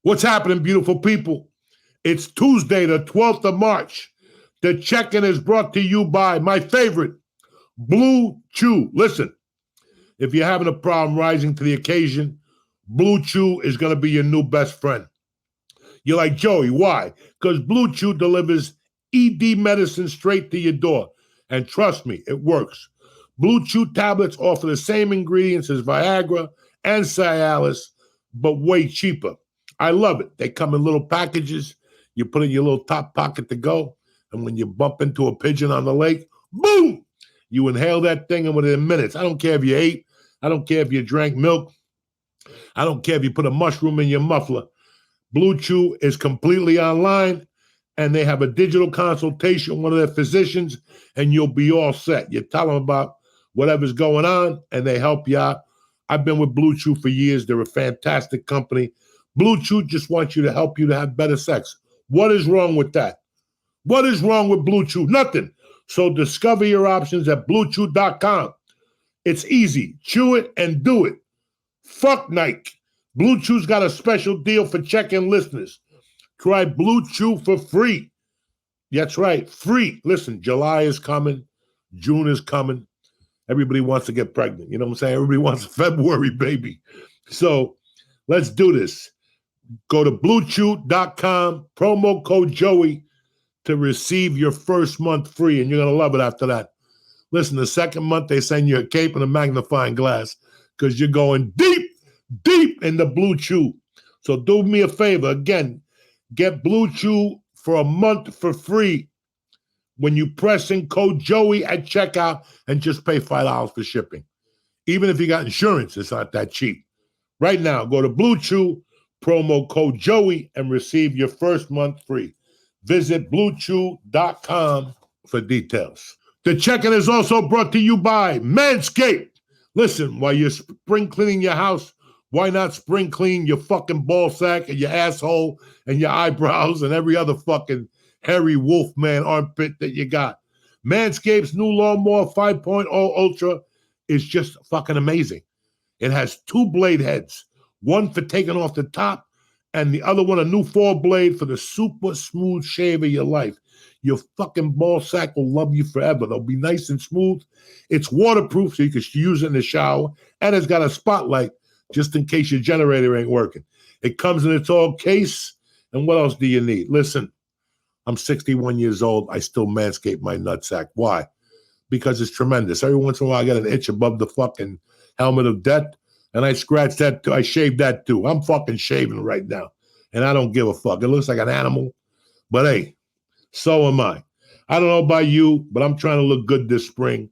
What's happening, beautiful people? It's Tuesday, the 12th of March. The check-in is brought to you by my favorite, Blue Chew. Listen, if you're having a problem rising to the occasion, Blue Chew is going to be your new best friend. You're like, Joey, why? Because Blue Chew delivers ED medicine straight to your door. And trust me, it works. Blue Chew tablets offer the same ingredients as Viagra and Cialis, but way cheaper. I love it. They come in little packages. You put it in your little top pocket to go. And when you bump into a pigeon on the lake, boom, you inhale that thing and within minutes. I don't care if you ate. I don't care if you drank milk. I don't care if you put a mushroom in your muffler. Blue Chew is completely online, and they have a digital consultation with one of their physicians, and you'll be all set. You tell them about whatever's going on, and they help you out. I've been with Blue Chew for years. They're a fantastic company. Blue Chew just wants you to help you to have better sex. What is wrong with that? What is wrong with Blue Chew? Nothing. So discover your options at BlueChew.com. It's easy. Chew it and do it. Fuck Nike. Blue Chew's got a special deal for check-in listeners. Try Blue Chew for free. That's right, free. Listen, July is coming. June is coming. Everybody wants to get pregnant. You know what I'm saying? Everybody wants a February baby. So let's do this. Go to BlueChew.com, promo code Joey to receive your first month free, and you're going to love it after that. Listen, the second month, they send you a cape and a magnifying glass because you're going deep in the Blue Chew. So do me a favor. Again, get Blue Chew for a month for free when you press in code Joey at checkout and just pay $5 for shipping. Even if you got insurance, it's not that cheap. Right now, go to Blue Chew, promo code Joey, and receive your first month free. Visit BlueChew.com for details. The check-in is also brought to you by Manscaped. Listen, while you're spring cleaning your house, why not spring clean your fucking ball sack and your asshole and your eyebrows and every other fucking hairy wolfman armpit that you got? Manscaped's new Lawnmower 5.0 Ultra is just fucking amazing. It has 2 blade heads, one for taking off the top and the other one a new 4-blade for the super smooth shave of your life. Your fucking ball sack will love you forever. They'll be nice and smooth. It's waterproof, so you can use it in the shower. And it's got a spotlight just in case your generator ain't working. It comes in its own case. And what else do you need? Listen, I'm 61 years old. I still manscape my nutsack. Why? Because it's tremendous. Every once in a while, I get an itch above the fucking helmet of death. And I scratch that too. I shave that too. I'm fucking shaving right now. And I don't give a fuck. It looks like an animal. But hey, so am I. I don't know about you, but I'm trying to look good this spring.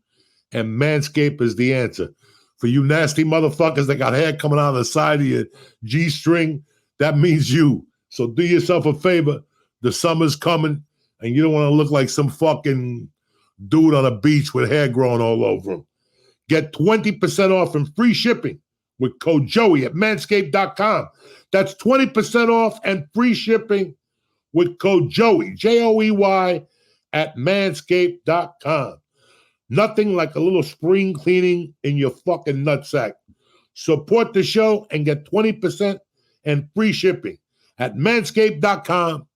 And Manscaped is the answer. For you nasty motherfuckers that got hair coming out of the side of your G-string, that means you. So do yourself a favor. The summer's coming, and you don't want to look like some fucking dude on a beach with hair growing all over him. Get 20% off and free shipping with code Joey at manscaped.com. That's 20% off and free shipping with code Joey, Joey, at manscaped.com. Nothing like a little spring cleaning in your fucking nutsack. Support the show and get 20% and free shipping at manscaped.com,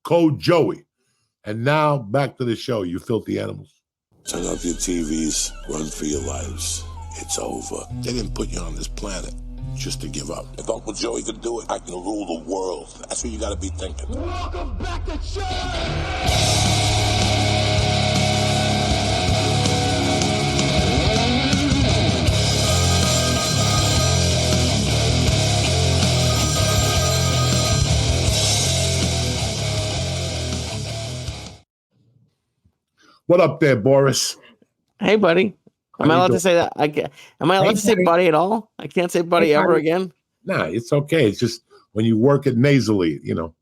code Joey. And now back to the show, you filthy animals. Turn off your TVs, run for your lives. It's over. They didn't put you on this planet just to give up. If Uncle Joey could do it, I can rule the world. That's what you gotta be thinking. Welcome back to Syatt! What up there, Boris? Hey, buddy. Am I allowed to say that? Am I allowed to say buddy at all? I can't say buddy ever again? Nah, it's okay. It's just when you work it nasally, you know.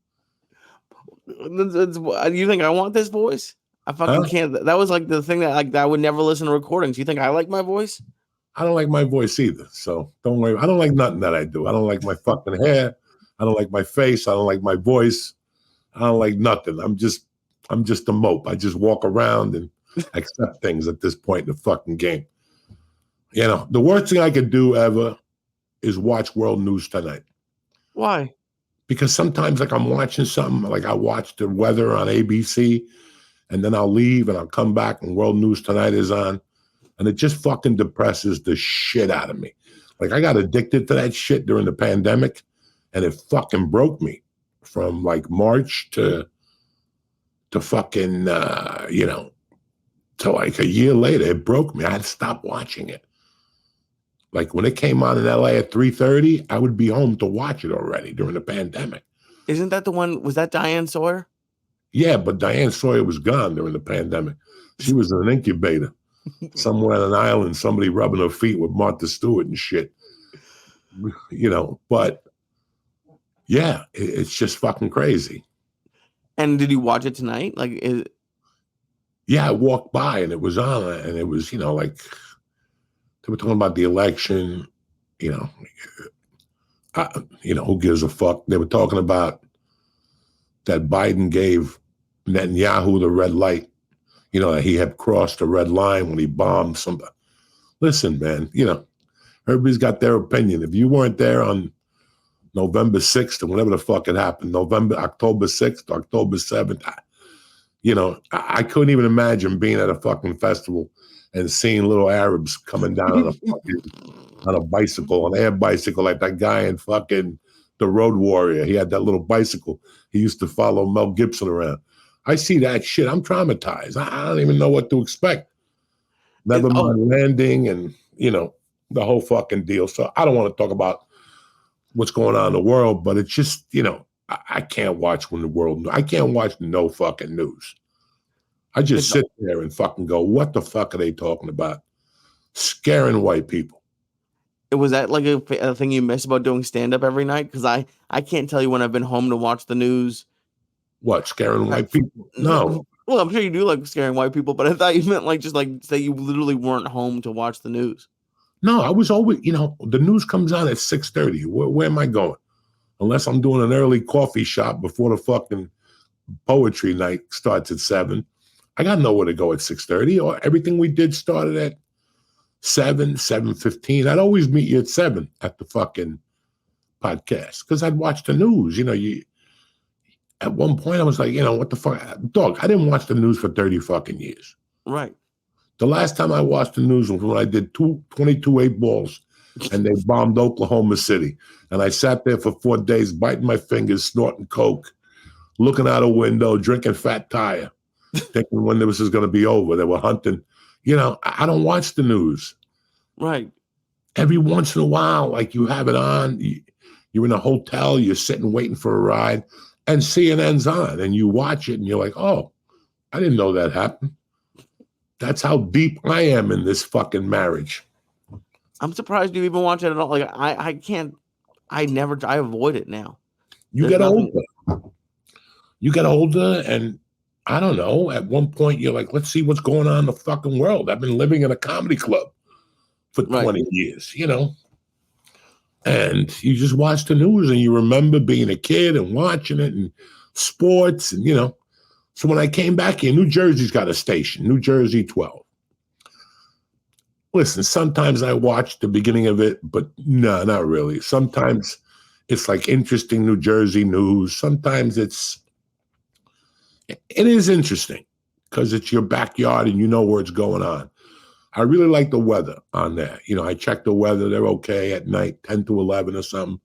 You think I want this voice? I fucking can't. That was like the thing that I would never listen to recordings. You think I like my voice? I don't like my voice either. So don't worry. I don't like nothing that I do. I don't like my fucking hair. I don't like my face. I don't like my voice. I don't like nothing. I'm just a mope. I just walk around and accept things at this point in the fucking game. You know, the worst thing I could do ever is watch World News Tonight. Why? Because sometimes like I'm watching something, like I watch the weather on ABC, and then I'll leave and I'll come back and World News Tonight is on, and it just fucking depresses the shit out of me. Like I got addicted to that shit during the pandemic, and it fucking broke me from like March to fucking to like a year later. It broke me. I had to stop watching it. Like when it came on in LA at 3:30, I would be home to watch it already during the pandemic. Isn't that the one? Was that Diane Sawyer? Yeah, but Diane Sawyer was gone during the pandemic. She was in an incubator somewhere on an island, somebody rubbing her feet with Martha Stewart and shit. But yeah, it's just fucking crazy. And did you watch it tonight? Yeah, I walked by and it was on, and it was, like they were talking about the election, who gives a fuck? They were talking about that Biden gave Netanyahu the red light, that he had crossed the red line when he bombed somebody. Listen, man, everybody's got their opinion. If you weren't there on November 6th or whatever the fuck it happened, October 6th, October 7th, I couldn't even imagine being at a fucking festival and seeing little Arabs coming down on a bicycle, an air bicycle, like that guy in fucking The Road Warrior. He had that little bicycle. He used to follow Mel Gibson around. I see that shit. I'm traumatized. I don't even know what to expect. Never mind landing and, the whole fucking deal. So I don't want to talk about what's going on in the world, but it's just, I can't watch I can't watch no fucking news. I just sit there and fucking go, what the fuck are they talking about? Scaring white people. Was that like a thing you miss about doing stand-up every night? Because I can't tell you when I've been home to watch the news. What, scaring white people? No. Well, I'm sure you do like scaring white people, but I thought you meant just say you literally weren't home to watch the news. No, I was always, the news comes on at 6:30. Where am I going? Unless I'm doing an early coffee shop before the fucking poetry night starts at 7. I got nowhere to go at 6:30. Or everything we did started at 7:15. I'd always meet you at 7 at the fucking podcast because I'd watch the news. At one point I was like, what the fuck? Dog, I didn't watch the news for 30 fucking years. Right. The last time I watched the news was when I did 22 8-balls and they bombed Oklahoma City. And I sat there for 4 days, biting my fingers, snorting coke, looking out a window, drinking Fat Tire, thinking when this is going to be over. They were hunting. I don't watch the news. Right. Every once in a while, like you have it on, you're in a hotel, you're sitting waiting for a ride, and CNN's on, and you watch it, and you're like, oh, I didn't know that happened. That's how deep I am in this fucking marriage. I'm surprised you even watch it at all. Like I can't. I avoid it now. You get older. You get older, and I don't know. At one point, you're like, let's see what's going on in the fucking world. I've been living in a comedy club for 20 years, and you just watch the news, and you remember being a kid and watching it, and sports, and So when I came back here, New Jersey's got a station, New Jersey 12. Listen, sometimes I watch the beginning of it, but no, not really. Sometimes it's like interesting New Jersey news. Sometimes it is interesting because it's your backyard and you know where it's going on. I really like the weather on there. I check the weather. They're okay at night, 10 to 11 or something.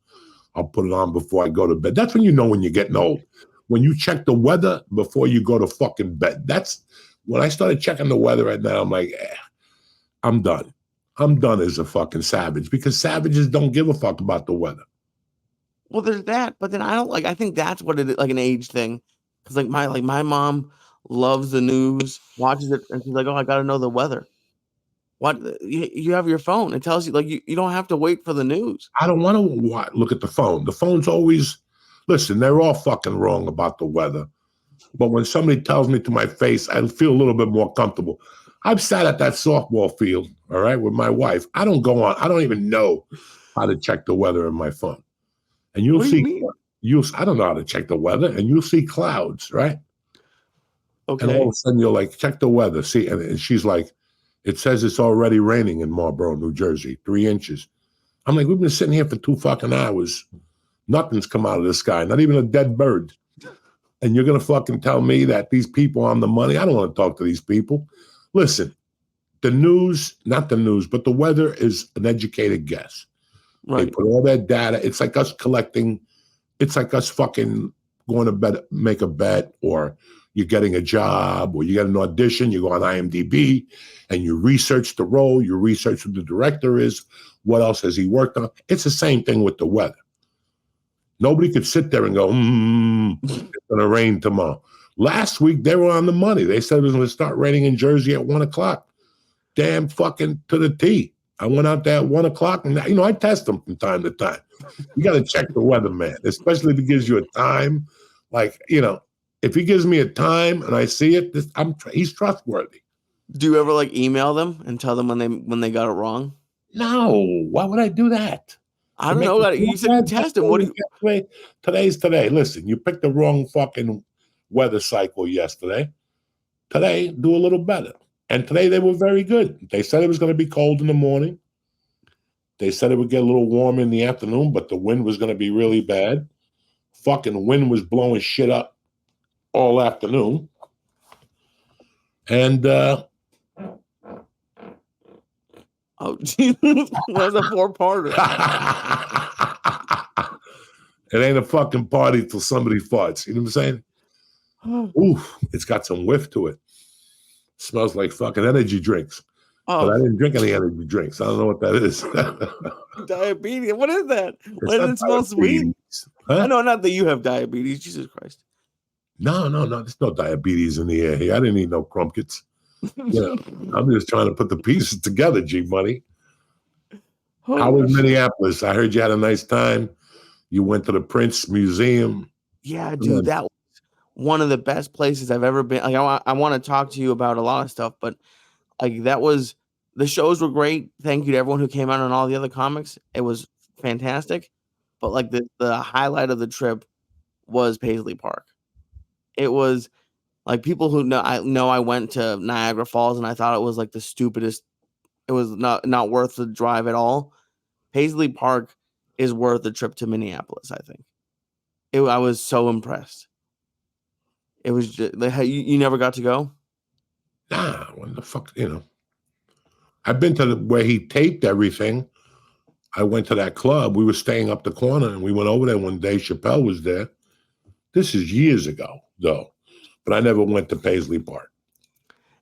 I'll put it on before I go to bed. That's when you know when you're getting old. When you check the weather before you go to fucking bed. That's when I started checking the weather at night. I'm like, I'm done. I'm done as a fucking savage because savages don't give a fuck about the weather. Well, there's that, but then I don't I think that's what it is, like an age thing. Because my mom loves the news, watches it, and she's like, oh, I got to know the weather. What you have your phone? It tells you you don't have to wait for the news. I don't want to look at the phone. The phone's always. Listen, they're all fucking wrong about the weather. But when somebody tells me to my face, I feel a little bit more comfortable. I've sat at that softball field, all right, with my wife. I don't even know how to check the weather in my phone. And you'll see, I don't know how to check the weather, and you'll see clouds, right? Okay. And all of a sudden you're like, check the weather. See, and she's like, it says it's already raining in Marlboro, New Jersey, 3 inches. I'm like, we've been sitting here for 2 fucking hours. Nothing's come out of the sky, not even a dead bird. And you're going to fucking tell me that these people on the money, I don't want to talk to these people. Listen, the news, not the news, but the weather is an educated guess. Right. They put all that data. It's like us collecting, it's like us fucking going to bed, make a bet, or you're getting a job, or you get an audition, you go on IMDb and you research the role, you research who the director is, what else has he worked on. It's the same thing with the weather. Nobody could sit there and go, it's going to rain tomorrow. Last week, they were on the money. They said it was going to start raining in Jersey at 1 o'clock. Damn fucking to the T. I went out there at 1 o'clock, and I test them from time to time. You got to check the weatherman, especially if he gives you a time. Like, if he gives me a time and I see it, he's trustworthy. Do you ever like email them and tell them when they got it wrong? No, why would I do that? I don't know. You said test them. What do you? Today's today. Listen, you picked the wrong fucking weather cycle yesterday. Today, do a little better. And today they were very good. They said it was going to be cold in the morning. They said it would get a little warm in the afternoon, but the wind was going to be really bad. Fucking wind was blowing shit up all afternoon. And oh, geez. That's a 4-parter. It ain't a fucking party till somebody farts. You know what I'm saying? Oof, it's got some whiff to it. Smells like fucking energy drinks. Oh. But I didn't drink any energy drinks. I don't know what that is. Diabetes. What is that? Why does it smell sweet? Huh? No, not that you have diabetes. Jesus Christ. No. There's no diabetes in the air here. I didn't eat no crumpets. I'm just trying to put the pieces together, G-Money. How was Minneapolis? I heard you had a nice time. You went to the Prince Museum. Yeah, dude, that was one of the best places I've ever been. Like, I want to talk to you about a lot of stuff, but like the shows were great. Thank you to everyone who came out on all the other comics. It was fantastic. But like the highlight of the trip was Paisley Park. It was like people who know I went to Niagara Falls and I thought it was like the stupidest. It was not worth the drive at all. Paisley Park is worth the trip to Minneapolis, I think. I was so impressed. It was just you never got to go? Nah, what the fuck, I've been to where he taped everything. I went to that club. We were staying up the corner, and we went over there one day. Chappelle was there. This is years ago, though. But I never went to Paisley Park.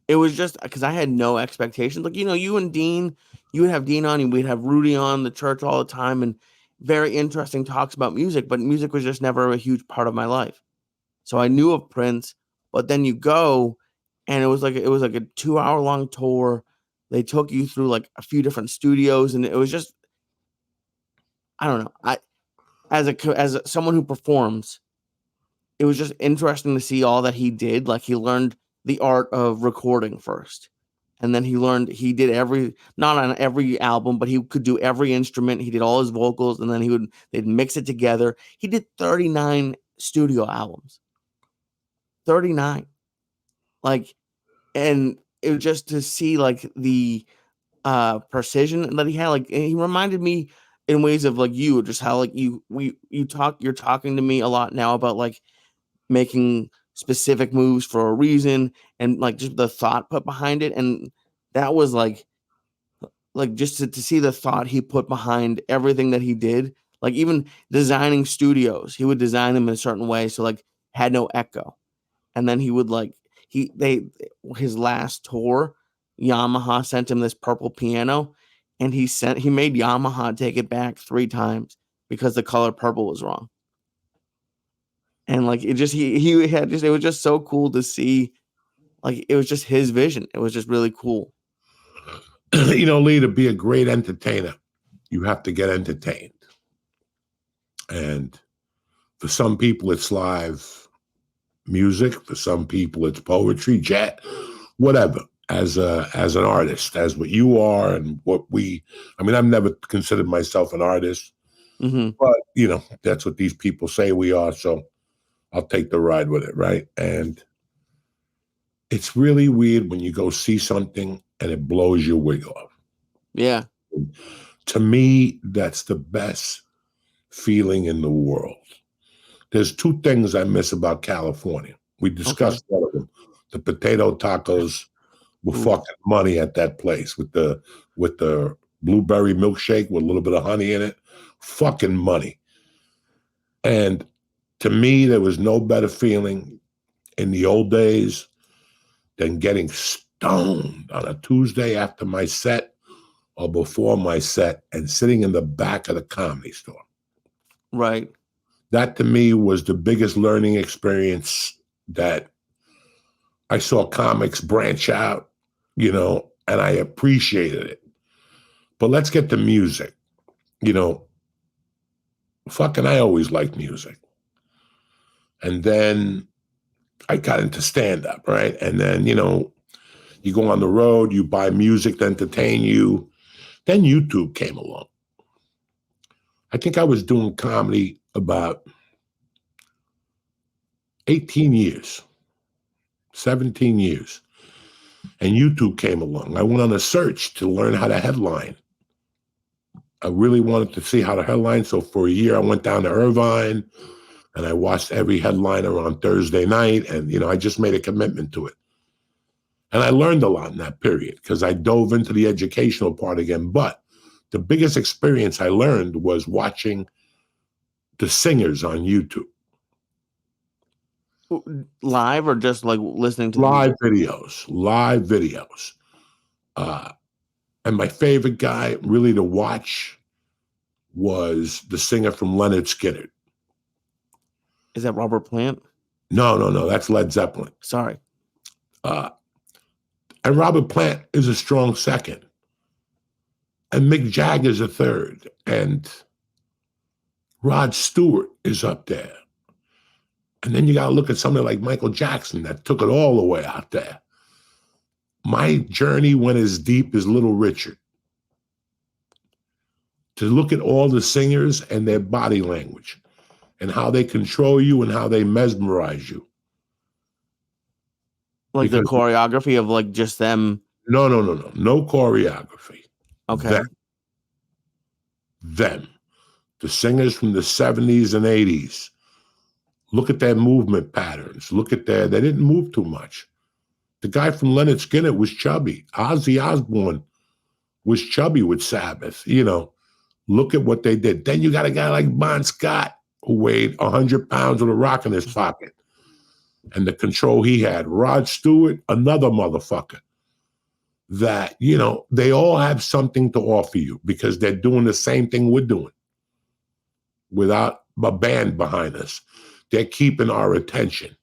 It was just because I had no expectations. Like, you and Dean, you would have Dean on, and we'd have Rudy on the church all the time, and very interesting talks about music, but music was just never a huge part of my life. So I knew of Prince, but then you go, and it was like a 2-hour-long tour. They took you through like a few different studios, and it was just, I don't know. As someone who performs, it was just interesting to see all that he did. Like, he learned the art of recording first. And then he did not on every album, but he could do every instrument. He did all his vocals, and then they'd mix it together. He did 39 studio albums. 39. Like, and it was just to see like the precision that he had. Like, he reminded me in ways of like you, just how like you're talking to me a lot now about like making specific moves for a reason, and like just the thought put behind it. And that was like just to see the thought he put behind everything that he did. Like, even designing studios, he would design them in a certain way so like had no echo. And then he would his last tour, Yamaha sent him this purple piano, and he made Yamaha take it back 3 times because the color purple was wrong. And like, it just, it was just so cool to see. Like, it was just his vision. It was just really cool. Lee, to be a great entertainer, you have to get entertained. And for some people, it's live music. For some people, it's poetry, jet, whatever. As an artist, as what you are and I've never considered myself an artist, but that's what these people say we are. So I'll take the ride with it, right? And it's really weird when you go see something and it blows your wig off. Yeah. To me, that's the best feeling in the world. There's two things I miss about California. We discussed one of them. The potato tacos were fucking money at that place with the blueberry milkshake with a little bit of honey in it. Fucking money. And to me, there was no better feeling in the old days than getting stoned on a Tuesday after my set or before my set and sitting in the back of the Comedy Store. Right. That to me was the biggest learning experience that I saw comics branch out, you know, and I appreciated it. But let's get to music. You know, fucking I always liked music. And then I got into stand-up, right? And then, you know, you go on the road, you buy music to entertain you. Then YouTube came along. I think I was doing comedy about 18 years, 17 years. And YouTube came along. I went on a search to learn how to headline. I really wanted to see how to headline. So for a year, I went down to Irvine and I watched every headliner on Thursday night. And, you know, I just made a commitment to it. And I learned a lot in that period because I dove into the educational part again. But the biggest experience I learned was watching the singers on YouTube. Live or just like listening to live videos. And my favorite guy really to watch was the singer from Leonard Skinner. Is that Robert Plant? No, that's Led Zeppelin. Sorry. And Robert Plant is a strong second. And Mick Jagger's a third. And Rod Stewart is up there. And then you got to look at somebody like Michael Jackson that took it all the way out there. My journey went as deep as Little Richard. To look at all the singers and their body language and how they control you and how they mesmerize you. Like because the choreography of like just them? No. No choreography. Okay. Them. The singers from the 70s and 80s. Look at their movement patterns. Look at they didn't move too much. The guy from Leonard Skinner was chubby. Ozzy Osbourne was chubby with Sabbath. You know, look at what they did. Then you got a guy like Bon Scott who weighed 100 pounds with a rock in his pocket. And the control he had. Rod Stewart, another motherfucker. That, you know, they all have something to offer you because they're doing the same thing we're doing without a band behind us. They're keeping our attention.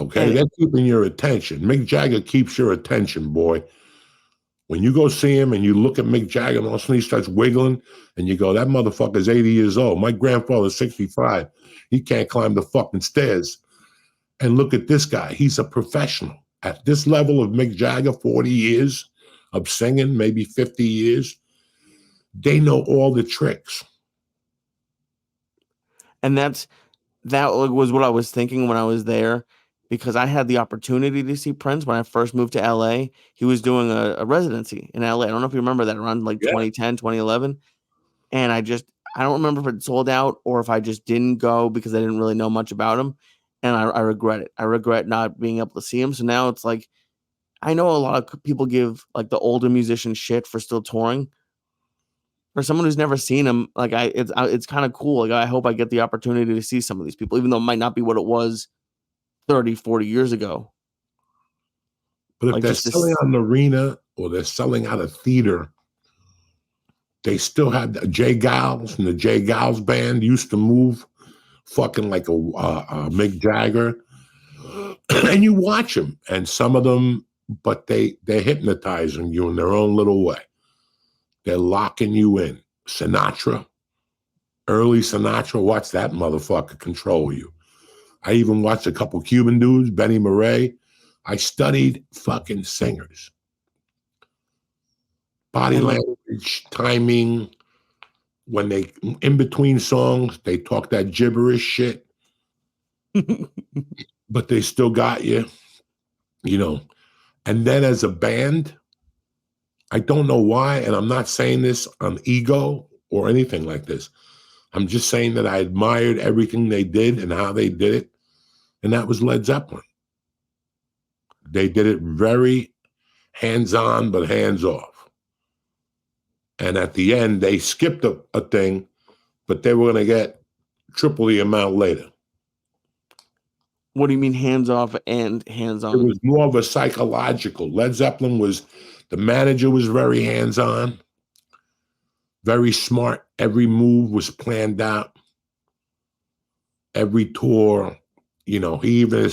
Okay, they're keeping your attention. Mick Jagger keeps your attention, boy. When you go see him and you look at Mick Jagger and all of a sudden he starts wiggling and you go, that motherfucker's 80 years old. My grandfather's 65. He can't climb the fucking stairs. And look at this guy. He's a professional. At this level of Mick Jagger, 40 years of singing, maybe 50 years, they know all the tricks. And that was what I was thinking when I was there, because I had the opportunity to see Prince when I first moved to LA. He was doing a residency in LA. I don't know if you remember that, around like 2010, 2011. And I don't remember if it sold out or if I just didn't go because I didn't really know much about him. And I regret it. I regret not being able to see him. So now it's like, I know a lot of people give like the older musicians shit for still touring. For someone who's never seen him, like it's kind of cool. Like I hope I get the opportunity to see some of these people, even though it might not be what it was 30, 40 years ago. But if they're selling out an arena or they're selling out a theater, they still have Jay Giles and the Jay Giles band used to move fucking like a Mick Jagger. And you watch them, and some of them, but they're hypnotizing you in their own little way. They're locking you in. Sinatra, early Sinatra, watch that motherfucker control you. I even watched a couple Cuban dudes, Benny Murray. I studied fucking singers. Body language, timing. When they, in between songs, they talk that gibberish shit. But they still got you, you know. And then as a band, I don't know why, and I'm not saying this on ego or anything like this. I'm just saying that I admired everything they did and how they did it. And that was Led Zeppelin. They did it very hands-on, but hands-off. And at the end, they skipped a thing, but they were going to get triple the amount later. What do you mean hands-off and hands-on? It was more of a psychological. Led Zeppelin the manager was very hands-on, very smart. Every move was planned out. Every tour, he even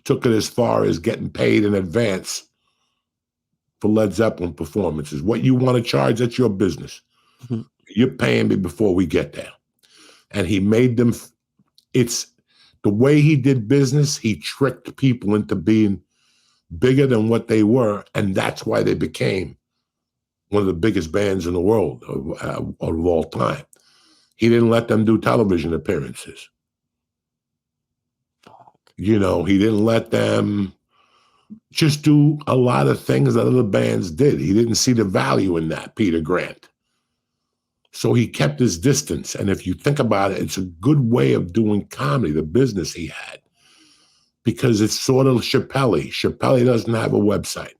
took it as far as getting paid in advance for Led Zeppelin performances. What you want to charge, that's your business. Mm-hmm. You're paying me before we get there. And he made them, it's the way he did business, he tricked people into being bigger than what they were. And that's why they became one of the biggest bands in the world of all time. He didn't let them do television appearances. He didn't let them just do a lot of things that other bands did. He didn't see the value in that, Peter Grant. So he kept his distance. And if you think about it, it's a good way of doing comedy, the business he had, because it's sort of Chappelle. Chappelle doesn't have a website.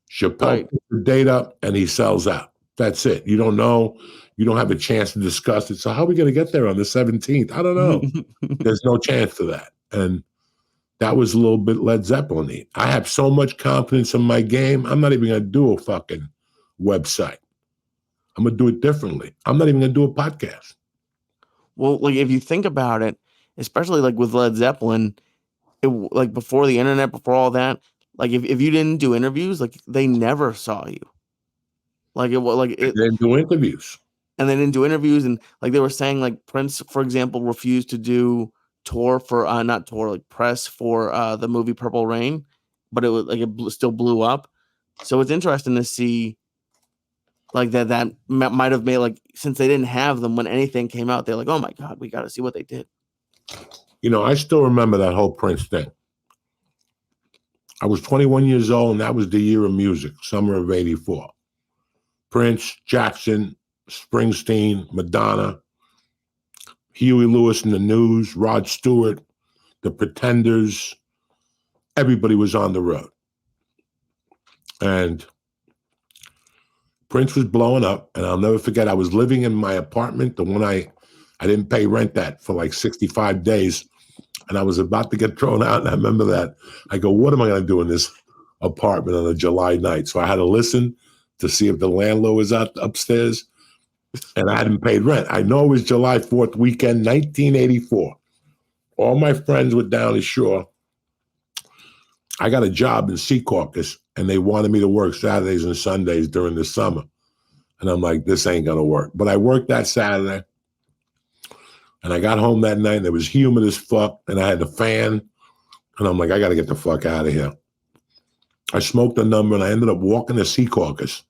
Chappelle puts the date up and he sells out. That's it. You don't know. You don't have a chance to discuss it. So how are we going to get there on the 17th? I don't know. There's no chance to that. And that was a little bit Led Zeppelin-y. I have so much confidence in my game, I'm not even going to do a fucking website. I'm going to do it differently. I'm not even going to do a podcast. Well, like if you think about it, especially like with Led Zeppelin, like before the internet, before all that, like if you didn't do interviews, like they never saw you. Like they didn't do interviews. And they didn't do interviews, and like they were saying, like Prince, for example, refused to do press for the movie Purple Rain, but it was like it still blew up. So it's interesting to see like that might have made, like, since they didn't have them when anything came out, they're like, oh my God, we got to see what they did. I still remember that whole Prince thing. I was 21 years old, and that was the year of music, summer of '84. Prince, Jackson, Springsteen, Madonna, Huey Lewis and the News, Rod Stewart, the Pretenders. Everybody was on the road. And Prince was blowing up, and I'll never forget, I was living in my apartment, the one I didn't pay rent at for like 65 days, and I was about to get thrown out, and I remember that. I go, what am I going to do in this apartment on a July night? So I had to listen to see if the landlord was out upstairs, and I hadn't paid rent. I know it was July 4th weekend, 1984. All my friends were down the shore. I got a job in Secaucus, and they wanted me to work Saturdays and Sundays during the summer. And I'm like, this ain't going to work. But I worked that Saturday, and I got home that night, and it was humid as fuck, and I had the fan, and I'm like, I got to get the fuck out of here. I smoked a number, and I ended up walking to Secaucus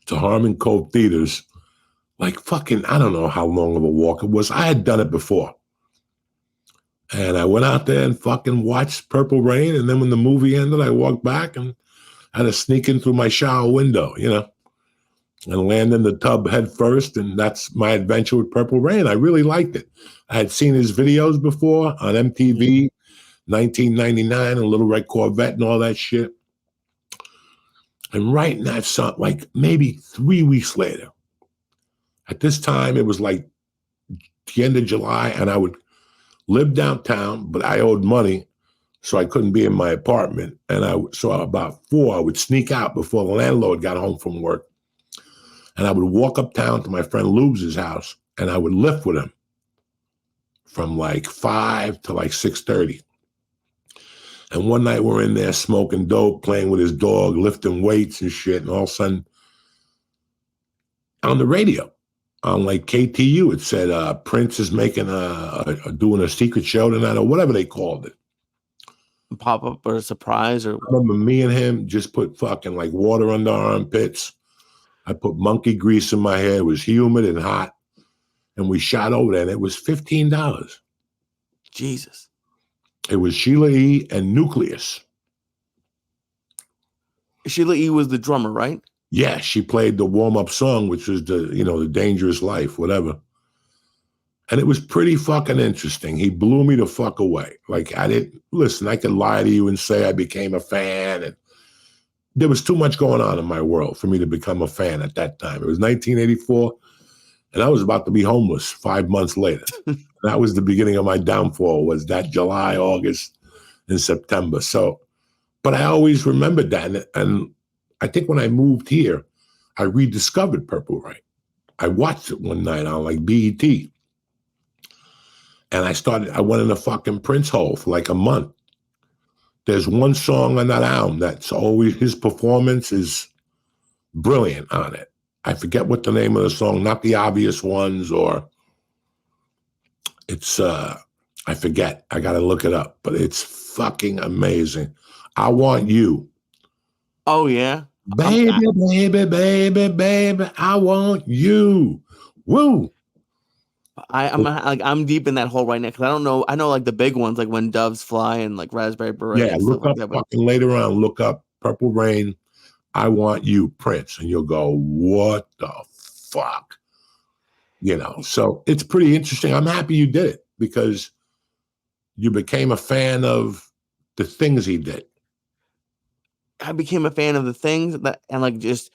to Harmon Cove Theaters, like fucking, I don't know how long of a walk it was. I had done it before. And I went out there and fucking watched Purple Rain, and then when the movie ended, I walked back and had to sneak in through my shower window, and land in the tub head first, and that's my adventure with Purple Rain. I really liked it. I had seen his videos before on MTV, 1999, and Little Red Corvette and all that shit. And writing that song, like maybe 3 weeks later, at this time, it was like the end of July, and I would live downtown, but I owed money, so I couldn't be in my apartment. And so about 4, I would sneak out before the landlord got home from work. And I would walk uptown to my friend Lubes' house, and I would lift with him from like 5 to like 6:30. And one night we're in there smoking dope, playing with his dog, lifting weights and shit. And all of a sudden, on the radio, on like KTU, it said Prince is making doing a secret show tonight, or whatever they called it. Pop up or a surprise, or I remember me and him just put fucking like water under our armpits. I put monkey grease in my hair. It was humid and hot, and we shot over there. And it was $15. Jesus. It was Sheila E. and Nucleus. Sheila E. was the drummer, right? Yeah, she played the warm-up song, which was the Dangerous Life, whatever. And it was pretty fucking interesting. He blew me the fuck away. Like, I could lie to you and say I became a fan, and there was too much going on in my world for me to become a fan at that time. It was 1984, and I was about to be homeless 5 months later. That was the beginning of my downfall, was that July, August, and September. So, but I always remembered that. And I think when I moved here, I rediscovered Purple Rain. I watched it one night on like BET. And I went in a fucking Prince hole for like a month. There's one song on that album that's always, his performance is brilliant on it. I forget what the name of the song, not the obvious ones, or it's, I forget. I got to look it up, but it's fucking amazing. I Want You. Oh, yeah. Baby, baby, baby, baby, I want you. Woo. I'm deep in that hole right now because I don't know. I know like the big ones, like When Doves Fly and like Raspberry Beret. Yeah, and look stuff up like that, fucking later on. Look up Purple Rain, I Want You, Prince, and you'll go, what the fuck? So it's pretty interesting. I'm happy you did it because you became a fan of the things he did. I became a fan of the things that, and like just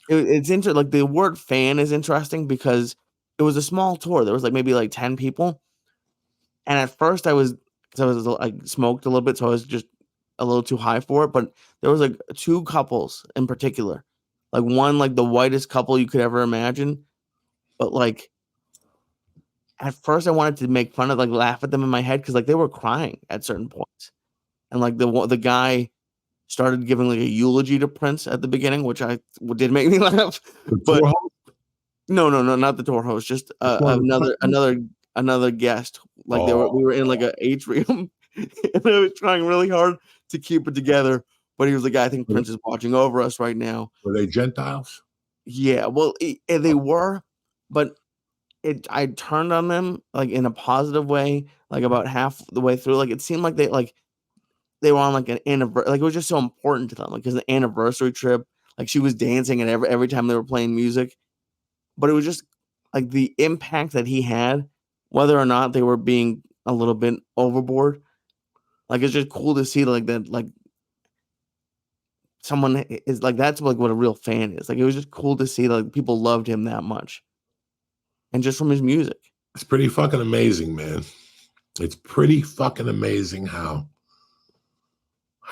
it's interesting. Like the word fan is interesting because it was a small tour. There was like maybe like 10 people, and at first I was smoked a little bit, so I was just a little too high for it. But there was like 2 couples in particular, like one like the whitest couple you could ever imagine, but like at first I wanted to make fun of, like laugh at them in my head because like they were crying at certain points, and like the guy started giving like a eulogy to Prince at the beginning, which did make me laugh. But no, not the tour host, just another guest. Like we were in like an atrium, and I was trying really hard to keep it together. But he was like, I think Prince is watching over us right now. Were they Gentiles? Yeah, well, they were, but I turned on them like in a positive way, like about half the way through. Like it seemed like they were on like an anniversary, like it was just so important to them, like it's an anniversary trip. Like she was dancing and every time they were playing music, but it was just like the impact that he had, whether or not they were being a little bit overboard. Like it's just cool to see like that, like someone is like that's like what a real fan is. Like it was just cool to see like people loved him that much, and just from his music. It's pretty fucking amazing, man. It's pretty fucking amazing how,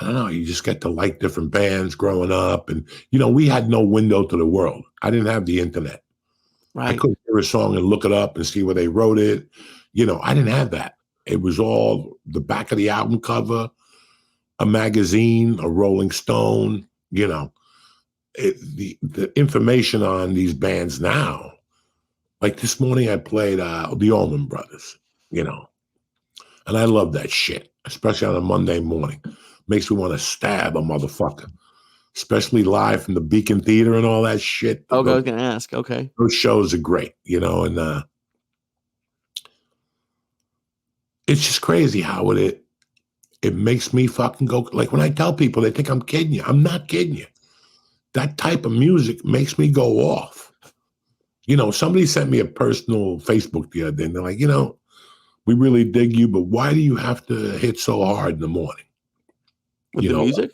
I don't know, you just get to like different bands growing up. And, we had no window to the world. I didn't have the internet. Right. I couldn't hear a song and look it up and see where they wrote it. I didn't have that. It was all the back of the album cover, a magazine, a Rolling Stone, the information on these bands now. Like this morning I played the Allman Brothers, and I love that shit, especially on a Monday morning. Makes me want to stab a motherfucker, especially live from the Beacon Theater and all that shit. Okay, I was gonna ask. Okay, those shows are great, and it's just crazy how it makes me fucking go. Like when I tell people, they think I'm kidding you. I'm not kidding you. That type of music makes me go off. Somebody sent me a personal Facebook the other day, and they're like, we really dig you, but why do you have to hit so hard in the morning? With the music?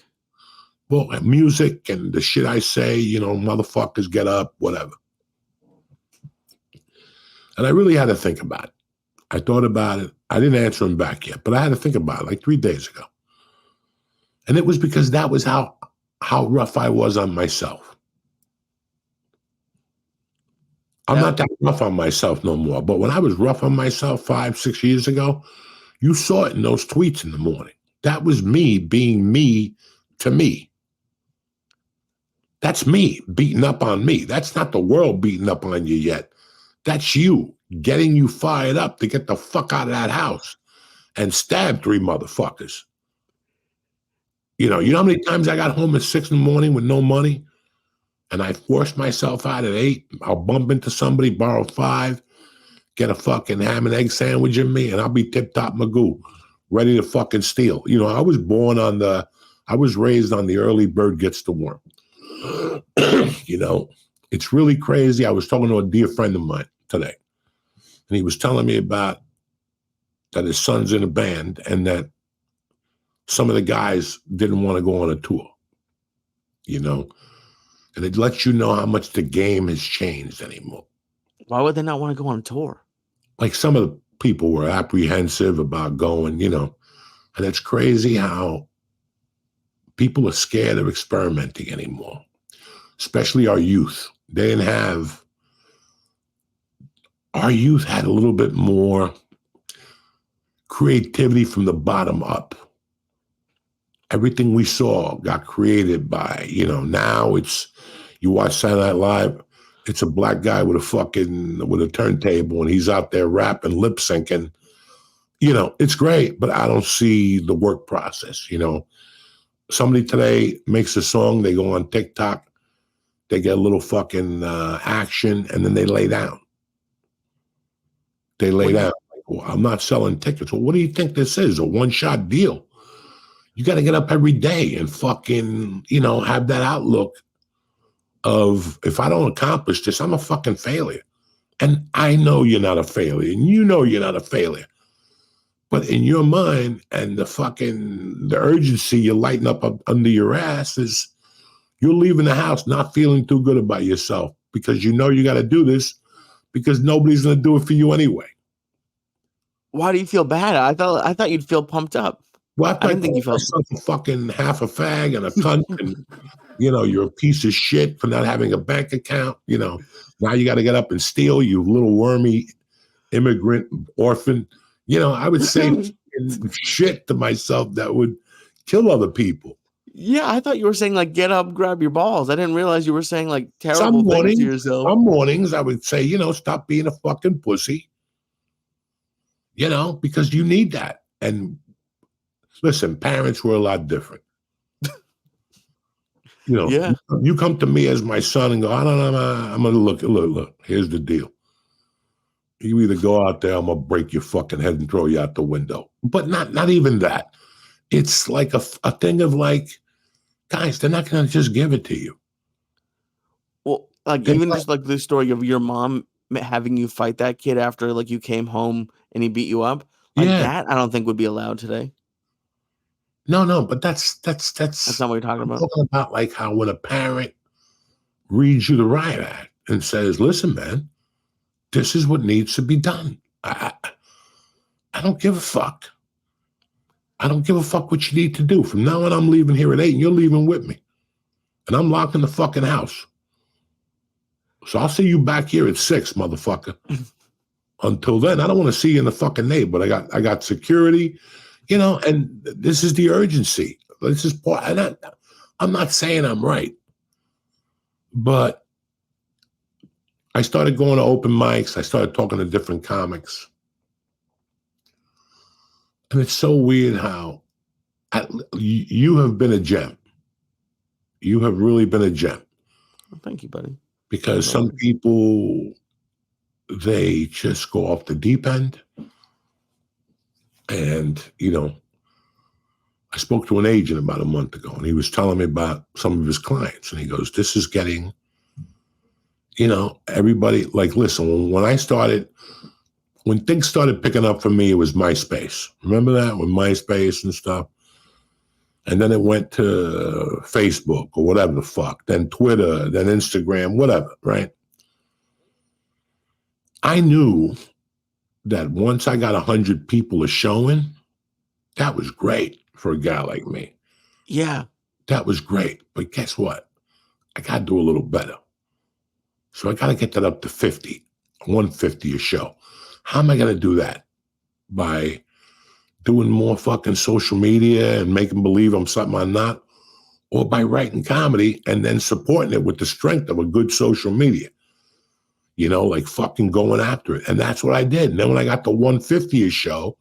Well, music and the shit I say, motherfuckers get up, whatever. And I really had to think about it. I thought about it. I didn't answer him back yet, but I had to think about it like 3 days ago. And it was because that was how rough I was on myself. I'm not that rough on myself no more. But when I was rough on myself 5, 6 years ago, you saw it in those tweets in the morning. That was me being me to me. That's me beating up on me. That's not the world beating up on you yet. That's you getting you fired up to get the fuck out of that house and stab 3 motherfuckers. You know how many times I got home at 6 in the morning with no money? And I forced myself out at 8. I'll bump into somebody, borrow 5, get a fucking ham and egg sandwich in me, and I'll be tip-top magoo, ready to fucking steal. I was raised on the early bird gets the worm. You know, it's really crazy. I was talking to a dear friend of mine today, and he was telling me about that his son's in a band and that some of the guys didn't want to go on a tour, you know, and it lets you know how much the game has changed anymore. Why would they not want to go on tour? Like some of the people were apprehensive about going, you know, and it's crazy how people are scared of experimenting anymore, especially our youth. Our youth had a little bit more creativity from the bottom up. Everything we saw got created by, you know, now it's, you watch Saturday Night Live, it's a black guy with a turntable and he's out there rapping, lip syncing. You know, it's great, but I don't see the work process, you know. Somebody today makes a song, they go on TikTok, they get a little fucking action, and then they lay down. They lay down. Well, I'm not selling tickets. Well, what do you think this is? A one-shot deal? You got to get up every day and fucking, you know, have that outlook of, if I don't accomplish this, I'm a fucking failure. And I know you're not a failure, and you know you're not a failure. But in your mind and the urgency you're lighting up under your ass is you're leaving the house not feeling too good about yourself because you know you got to do this because nobody's going to do it for you anyway. Why do you feel bad? I thought you'd feel pumped up. Well, I didn't think you felt a fucking half a fag and a cunt and, you know, you're a piece of shit for not having a bank account. You know, now you got to get up and steal, you little wormy immigrant orphan. You know, I would say shit to myself that would kill other people. Yeah, I thought you were saying like get up, grab your balls. I didn't realize you were saying like terrible things to yourself. Some mornings I would say, you know, stop being a fucking pussy. You know, because you need that. And listen, parents were a lot different. You know, yeah. You come to me as my son and go, I don't know, I'm going to look, here's the deal. You either go out there, I'm going to break your fucking head and throw you out the window. But not even that. It's like a thing of like, guys, they're not going to just give it to you. Well, like even just like the story of your mom having you fight that kid after like you came home and he beat you up. Like that, I don't think would be allowed today. No, but that's not what you're talking about. I'm talking about like how when a parent reads you the riot act and says, listen, man, this is what needs to be done. I don't give a fuck. I don't give a fuck what you need to do. From now on, I'm leaving here at 8 and you're leaving with me. And I'm locking the fucking house. So I'll see you back here at 6, motherfucker. Until then, I don't want to see you in the fucking neighborhood. I got security, you know, and this is the urgency. This is part. I'm not saying I'm right, but I started going to open mics. I started talking to different comics. And it's so weird how you have been a gem. You have really been a gem. Well, thank you, buddy. Because some people, they just go off the deep end. And, you know, I spoke to an agent about a month ago, and he was telling me about some of his clients. And he goes, this is getting, you know, everybody, like, listen, when things started picking up for me, it was MySpace. Remember that? With MySpace and stuff. And then it went to Facebook or whatever the fuck, then Twitter, then Instagram, whatever, right? I knew that once I got 100 people a showing, that was great for a guy like me. Yeah. That was great. But guess what? I got to do a little better. So I got to get that up to 50, 150 a show. How am I going to do that? By doing more fucking social media and making believe I'm something I'm not, or by writing comedy and then supporting it with the strength of a good social media. You know, like fucking going after it. And that's what I did. And then when I got the 150 a show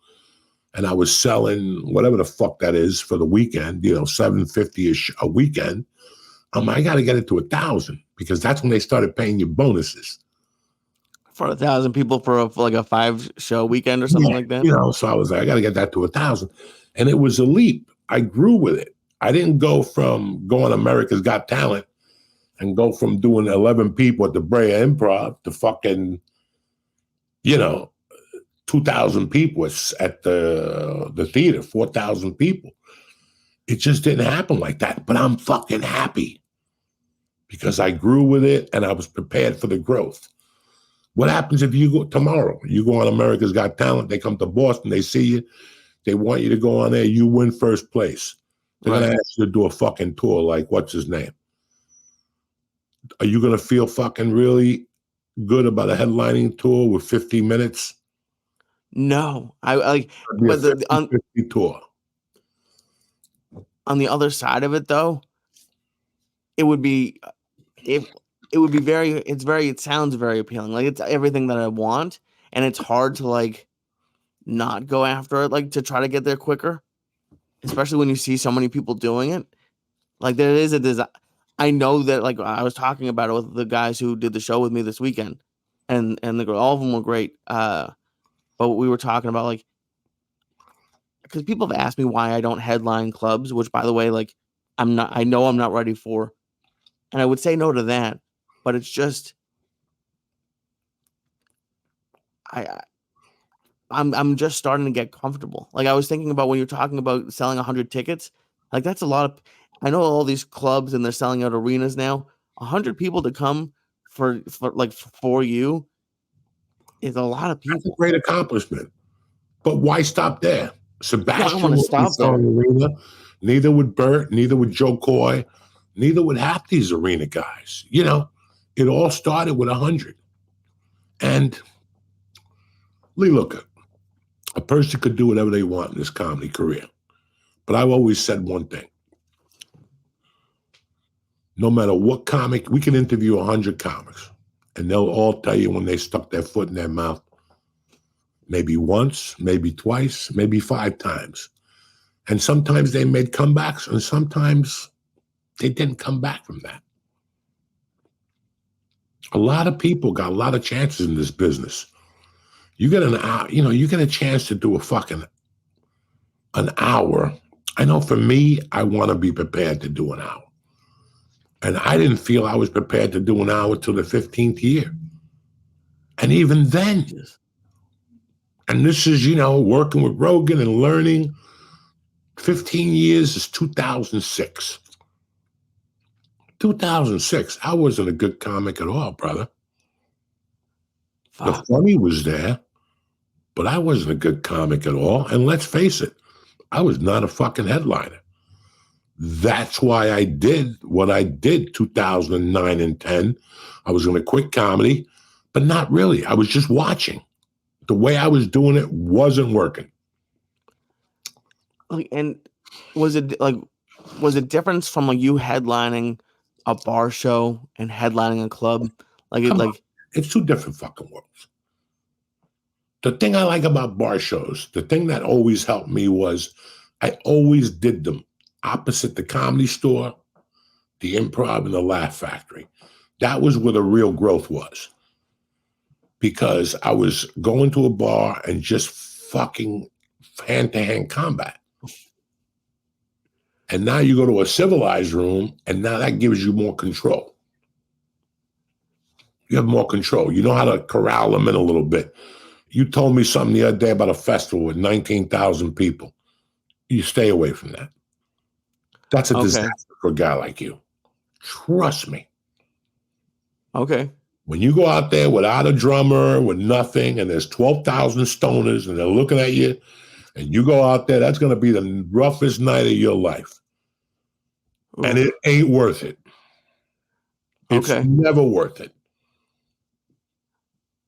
and I was selling whatever the fuck that is for the weekend, you know, 750 a weekend, I got to get it to 1,000 because that's when they started paying you bonuses. For 1,000 people for like a 5-show weekend or something like that? You know, so I was like, I got to get that to 1,000. And it was a leap. I grew with it. I didn't go from going America's Got Talent and go from doing 11 people at the Brea Improv to fucking, 2,000 people at the theater, 4,000 people. It just didn't happen like that. But I'm fucking happy because I grew with it and I was prepared for the growth. What happens if you go tomorrow? You go on America's Got Talent, they come to Boston, they see you, they want you to go on there, you win first place. They're going to ask you to do a fucking tour like, what's his name? Are you going to feel fucking really good about a headlining tour with 50 minutes? No. I like, but 50 tour. On the other side of it, though, it would be it sounds very appealing. Like, it's everything that I want, and it's hard to like not go after it, like to try to get there quicker, especially when you see so many people doing it. Like, there is a design. I know that, like, I was talking about it with the guys who did the show with me this weekend, and all of them were great. But we were talking about, like, because people have asked me why I don't headline clubs, which, by the way, like, I know I'm not ready for, and I would say no to that, but it's just I'm just starting to get comfortable. Like, I was thinking about when you're talking about selling 100 tickets, like, that's a lot of. I know all these clubs and they're selling out arenas now. 100 people to come for you is a lot of people. That's a great accomplishment. But why stop there? Sebastian wanna stop there. Arena. Neither would Bert, neither would Joe Coy, neither would half these arena guys. It all started with 100. And Lee, look, a person could do whatever they want in this comedy career. But I've always said one thing. No matter what comic, we can interview 100 comics, and they'll all tell you when they stuck their foot in their mouth, maybe once, maybe twice, maybe 5 times. And sometimes they made comebacks, and sometimes they didn't come back from that. A lot of people got a lot of chances in this business. You get an hour, you get a chance to do an hour. I know for me, I want to be prepared to do an hour. And I didn't feel I was prepared to do an hour till the 15th year. And even then, and this is, working with Rogan and learning, 15 years is 2006. 2006, I wasn't a good comic at all, brother. The funny was there, but I wasn't a good comic at all. And let's face it, I was not a fucking headliner. That's why I did what I did 2009 and 10. I was going to quit comedy, but not really. I was just watching. The way I was doing it wasn't working. And was it different from like you headlining a bar show and headlining a club? It's 2 different fucking worlds. The thing I like about bar shows, the thing that always helped me was I always did them opposite the Comedy Store, the Improv, and the Laugh Factory. That was where the real growth was. Because I was going to a bar and just fucking hand-to-hand combat. And now you go to a civilized room, and now that gives you more control. You have more control. You know how to corral them in a little bit. You told me something the other day about a festival with 19,000 people. You stay away from that. That's a disaster for a guy like you. Trust me. Okay. When you go out there without a drummer, with nothing, and there's 12,000 stoners, and they're looking at you, and you go out there, that's going to be the roughest night of your life. Ooh. And it ain't worth it. It's never worth it.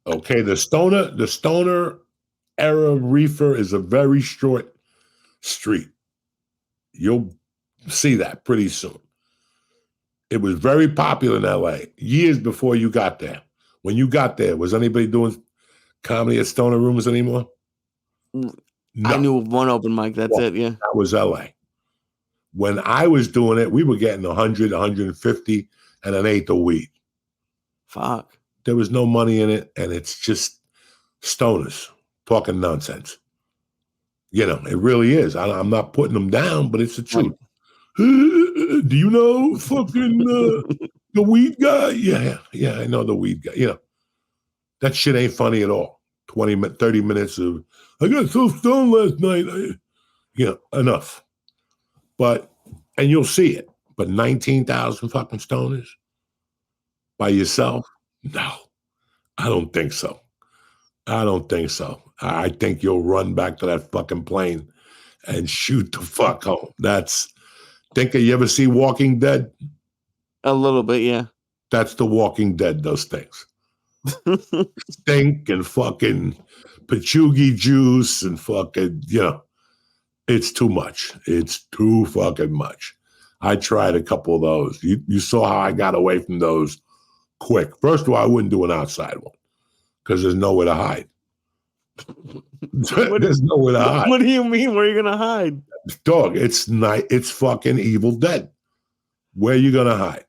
Okay, the stoner era reefer is a very short street. You'll see that pretty soon. It was very popular in LA years before you got there. When you got there, was anybody doing comedy at stoner rooms anymore? No. I knew of one open mic. That's it. Yeah. That was LA. When I was doing it, we were getting 100, 150 and an eighth of weed. Fuck. There was no money in it, and it's just stoners talking nonsense. It really is. I'm not putting them down, but it's the truth. Do you know fucking the weed guy? Yeah, I know the weed guy. That shit ain't funny at all. 30 minutes of, I got so stoned last night. Enough. And you'll see it. But 19,000 fucking stoners by yourself? No, I don't think so. I think you'll run back to that fucking plane and shoot the fuck home. You ever see Walking Dead? A little bit, yeah. That's the Walking Dead, those things. Stink and fucking patchouli juice and fucking, it's too much. It's too fucking much. I tried a couple of those. You saw how I got away from those quick. First of all, I wouldn't do an outside one because there's nowhere to hide. There's nowhere to hide. What do you mean? Where are you gonna hide? Dog, it's fucking Evil Dead. Where are you gonna hide?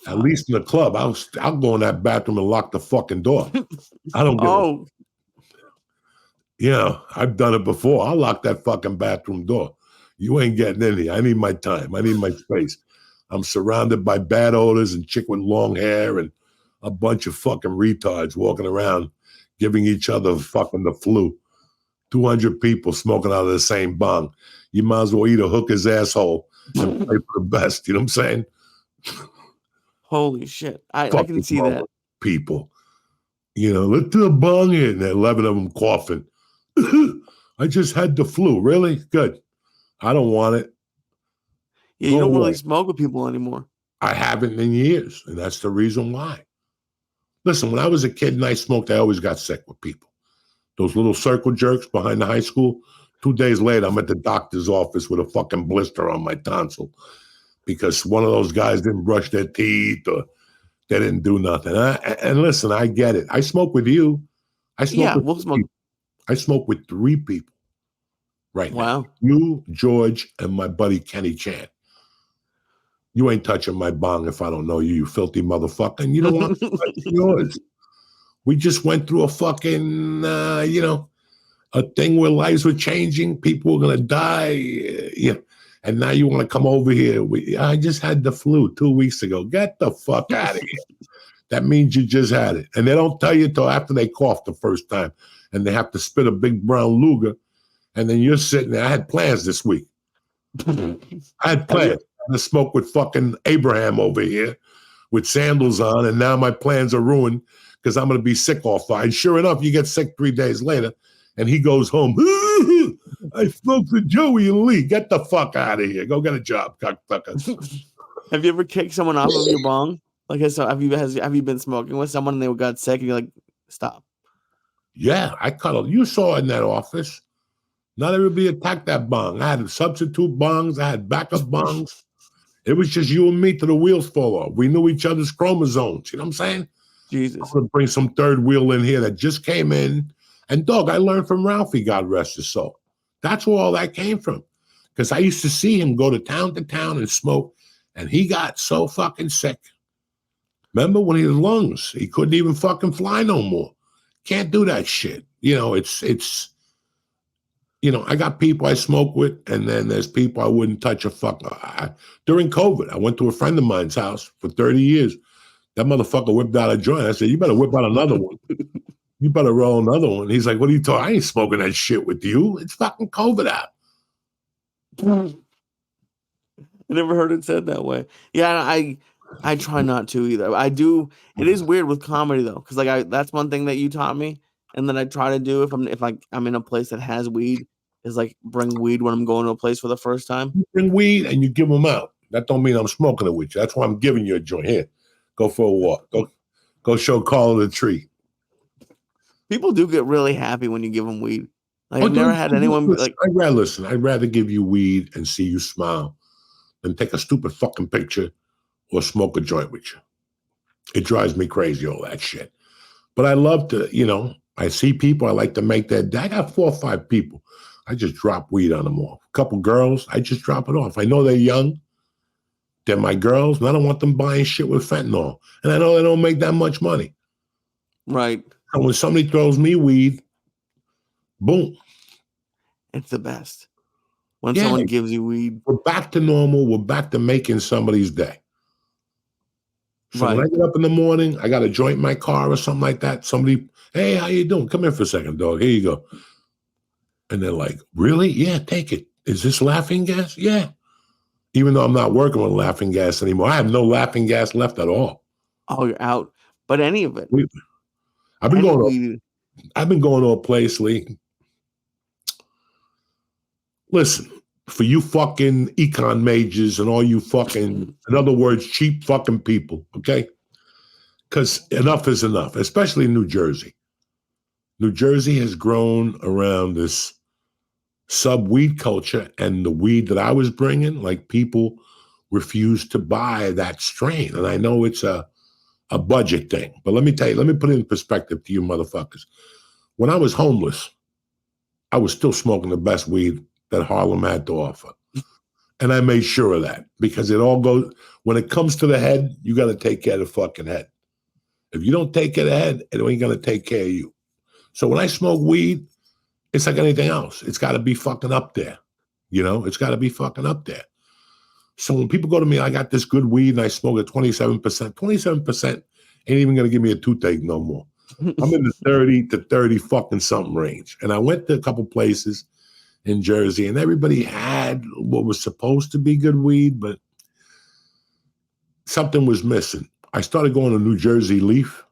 At least in the club, I'll go in that bathroom and lock the fucking door. I don't give I've done it before. I'll lock that fucking bathroom door. You ain't getting in here. I need my time. I need my space. I'm surrounded by bad odors and chick with long hair and a bunch of fucking retards walking around giving each other fucking the flu. 200 people smoking out of the same bong. You might as well eat a hooker's asshole and pray for the best. You know what I'm saying? Holy shit. I can see that. People. Let's do a bong in. 11 of them coughing. I just had the flu. Really? Good. I don't want it. Yeah, you don't really smoke with people anymore. I haven't in years, and that's the reason why. Listen, when I was a kid and I smoked, I always got sick with people. Those little circle jerks behind the high school. 2 days later, I'm at the doctor's office with a fucking blister on my tonsil because one of those guys didn't brush their teeth or they didn't do nothing. And listen, I get it. I smoke with you. We'll smoke. I smoke with 3 people right now. Wow. You, George, and my buddy Kenny Chan. You ain't touching my bong if I don't know you, you filthy motherfucker. And you don't want to touch yours. We just went through a fucking, a thing where lives were changing. People were going to die. And now you want to come over here. I just had the flu 2 weeks ago. Get the fuck out of here. That means you just had it. And they don't tell you till after they cough the first time. And they have to spit a big brown Luger. And then you're sitting there. I had plans this week. I had plans to smoke with fucking Abraham over here with sandals on. And now my plans are ruined because I'm going to be sick all fine. And sure enough, you get sick 3 days later. And he goes home. I smoked with Joey and Lee. Get the fuck out of here. Go get a job, cocksucker. Have you ever kicked someone off of your bong? Like, so have you been smoking with someone and they got sick and you're like, stop? Yeah, I cuddled. You saw in that office. Not everybody attacked that bong. I had substitute bongs. I had backup bongs. It was just you and me till the wheels fall off. We knew each other's chromosomes. You know what I'm saying? Jesus. I'm going to bring some third wheel in here that just came in. And dog, I learned from Ralphie, God rest his soul. That's where all that came from. Because I used to see him go to town and smoke. And he got so fucking sick. Remember when his lungs, he couldn't even fucking fly no more. Can't do that shit. It's I got people I smoke with, and then there's people I wouldn't touch a fuck. During COVID, I went to a friend of mine's house for 30 years. That motherfucker whipped out a joint. I said, you better whip out another one. You better roll another one. He's like, what are you talking? I ain't smoking that shit with you. It's fucking COVID out. I never heard it said that way. Yeah, I try not to either. I do. It is weird with comedy though, because that's one thing that you taught me, and then I try to do if I'm in a place that has weed, is like bring weed when I'm going to a place for the first time. You bring weed and you give them out. That don't mean I'm smoking it with you. That's why I'm giving you a joint. Here, go for a walk. Go show Carl the tree. People do get really happy when you give them weed. Like, I've never had anyone like. I'd rather give you weed and see you smile than take a stupid fucking picture or smoke a joint with you. It drives me crazy, all that shit. But I love to, I see people, I like to make that. I got 4 or 5 people. I just drop weed on them all. A couple girls, I just drop it off. I know they're young. They're my girls, and I don't want them buying shit with fentanyl. And I know they don't make that much money. Right. And when somebody throws me weed, boom. It's the best. when Yeah. someone gives you weed. We're back to normal. We're back to making somebody's day. So when I Right. get up in the morning, I got a joint in my car or something like that. Somebody, hey, how you doing? Come here for a second, dog. Here you go. And they're like, really? Yeah, take it. Is this laughing gas? Yeah. Even though I'm not working with laughing gas anymore. I have no laughing gas left at all. Oh, you're out. But any of it. I've been Any going weed. to a place, Lee. Listen, for you fucking econ majors and all you fucking, in other words, cheap fucking people, okay? Because enough is enough, especially in New Jersey. New Jersey has grown around this sub weed culture, and the weed that I was bringing, like people refuse to buy that strain. And I know it's a budget thing, but let me tell you, let me put it in perspective to you motherfuckers. When I was homeless, I was still smoking the best weed that Harlem had to offer. And I made sure of that because it all goes, when it comes to the head, you got to take care of the fucking head. If you don't take care of the head, it ain't going to take care of you. So when I smoke weed, it's like anything else. It's got to be fucking up there. You know, it's got to be fucking up there. So when people go to me, I got this good weed and I smoke at 27%. 27% ain't even going to give me a toothache no more. I'm in the 30 to 30 fucking something range. And I went to a couple places in Jersey and everybody had what was supposed to be good weed, but something was missing. I started going to New Jersey Leaf.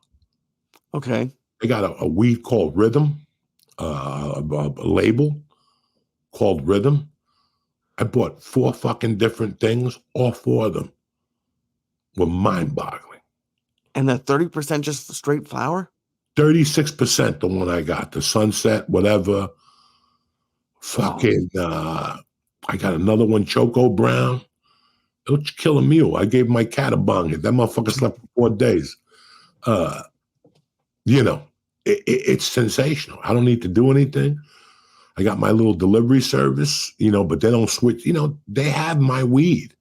Okay. They got a weed called Rhythm, a label called Rhythm. I bought 4 fucking different things. All 4 of them were mind-boggling. And that 30% just straight flower? 36% the one I got, the Sunset, whatever. Fucking, I got another one, Choco Brown. It'll kill a mule. I gave my cat a bong hit. That motherfucker slept for 4 days. You know, it's sensational. I don't need to do anything. I got my little delivery service, you know, but they don't switch. You know, they have my weed,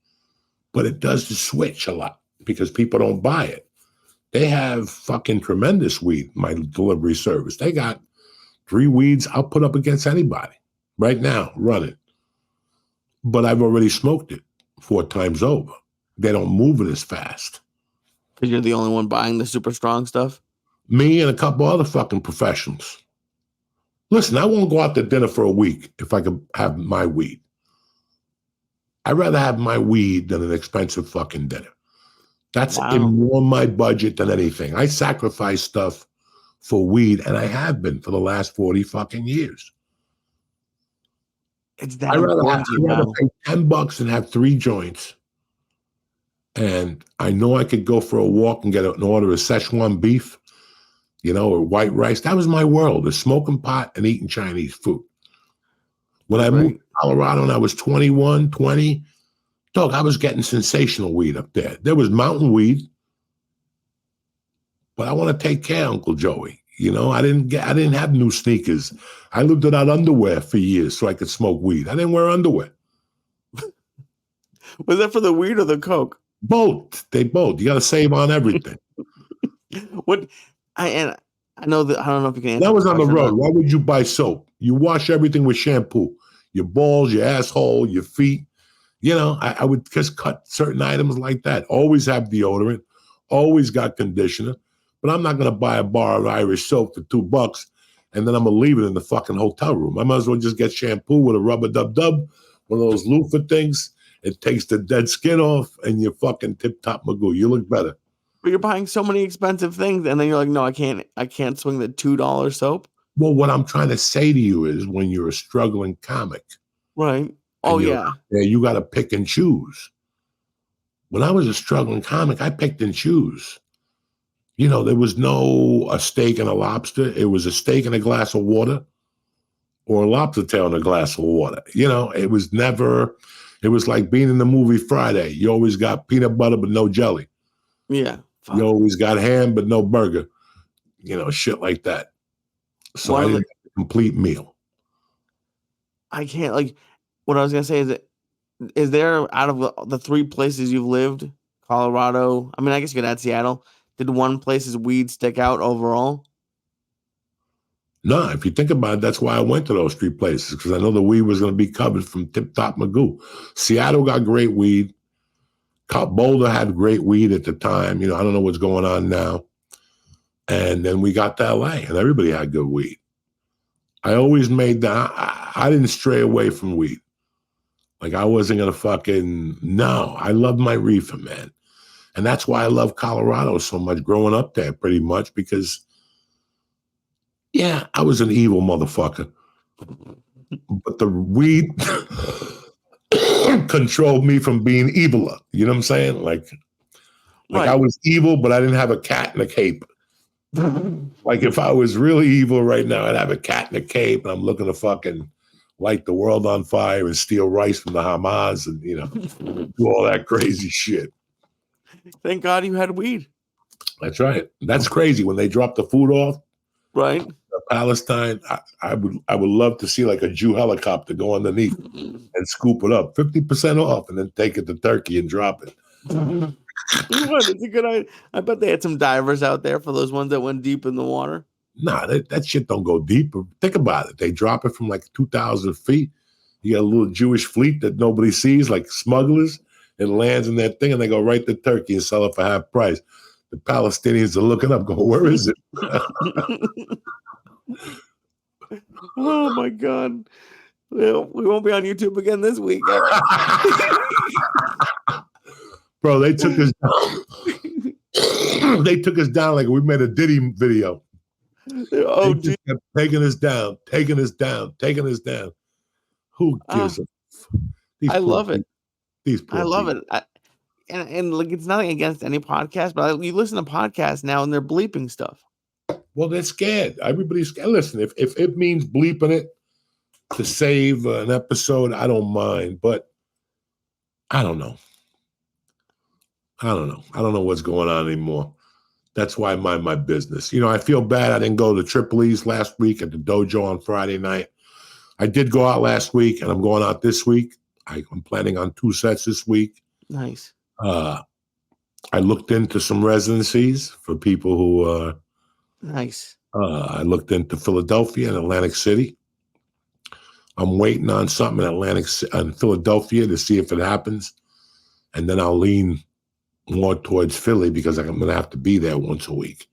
but it does the switch a lot because people don't buy it. They have fucking tremendous weed, my delivery service. They got 3 weeds I'll put up against anybody right now, running. But I've already smoked it 4 times over. They don't move it as fast. Because you're the only one buying the super strong stuff? Me and a couple other fucking professionals. Listen, I won't go out to dinner for a week if I could have my weed. I'd rather have my weed than an expensive fucking dinner. That's more my budget than anything. I sacrifice stuff for weed, and I have been for the last 40 fucking years. It's that important to you I'd rather now. pay $10 and have 3 joints. And I know I could go for a walk and get an order of Szechuan beef, you know, or white rice. That was my world, is smoking pot and eating Chinese food. When I moved to Colorado and I was 21, 20, dog, I was getting sensational weed up there. There was mountain weed, but I want to take care of Uncle Joey. You know, I didn't have new sneakers. I lived without underwear for years so I could smoke weed. I didn't wear underwear. Was that for the weed or the coke? Both. They both. You got to save on everything. I know that, I don't know if you can answer That was on the road. or not. Why would you buy soap? You wash everything with shampoo. Your balls, your asshole, your feet. You know, I would just cut certain items like that. Always have deodorant. Always got conditioner. But I'm not going to buy a bar of Irish soap for $2 and then I'm going to leave it in the fucking hotel room. I might as well just get shampoo with a rubber dub-dub, one of those loofah things. It takes the dead skin off and you're fucking tip-top magoo. You look better. But you're buying so many expensive things and then you're like, no, I can't swing the $2 soap. Well, what I'm trying to say to you is when you're a struggling comic. Right. Oh, yeah. You got to pick and choose. When I was a struggling comic, I picked and choose. You know, there was no a steak and a lobster. It was a steak and a glass of water or a lobster tail and a glass of water. You know, it was like being in the movie Friday. You always got peanut butter, but no jelly. Yeah. You always got ham, but no burger. You know, shit like that. So I didn't get a complete meal. I can't, like, what I was going to say is there, out of the 3 places you've lived, Colorado, I mean, I guess you could add Seattle, did one place's weed stick out overall? No, if you think about it, that's why I went to those three places, because I know the weed was going to be covered from Tip Top Magoo. Seattle got great weed. Boulder had great weed at the time. I don't know what's going on now. And then we got to LA, and everybody had good weed. I always made that. I didn't stray away from weed. Like, I wasn't going to no, I love my reefer, man. And that's why I love Colorado so much, growing up there pretty much, because, yeah, I was an evil motherfucker. But the weed controlled me from being eviler. You know what I'm saying? Like Right. I was evil, but I didn't have a cat in a cape. Like, if I was really evil right now, I'd have a cat in a cape, and I'm looking to fucking light the world on fire and steal rice from the Hamas and, do all that crazy shit. Thank God you had weed. That's right. That's crazy. When they drop the food off, Right. Palestine, I would love to see like a Jew helicopter go underneath and scoop it up, 50% off, and then take it to Turkey and drop it. It's a good idea. I bet they had some divers out there for those ones that went deep in the water. Nah, that shit don't go deep. Think about it. They drop it from like 2,000 feet. You got a little Jewish fleet that nobody sees, like smugglers. It lands in that thing, and they go right to Turkey and sell it for half price. The Palestinians are looking up, going, where is it? Oh, my God. Well, we won't be on YouTube again this week. Bro, they took us down. They took us down like we made a Diddy video. Oh, they just kept taking us down. Who gives a I love it. I love it. And like, it's nothing against any podcast, but you listen to podcasts now and they're bleeping stuff. Well, they're scared. Everybody's scared. Listen, if it means bleeping it to save an episode, I don't mind. But I don't know. I don't know what's going on anymore. That's why I mind my business. I feel bad I didn't go to Tripoli's last week at the dojo on Friday night. I did go out last week, and I'm going out this week. I'm planning on 2 sets this week. Nice. I looked into some residencies for people who nice. I looked into Philadelphia and Atlantic City. I'm waiting on something in Philadelphia to see if it happens. And then I'll lean more towards Philly because I'm going to have to be there once a week.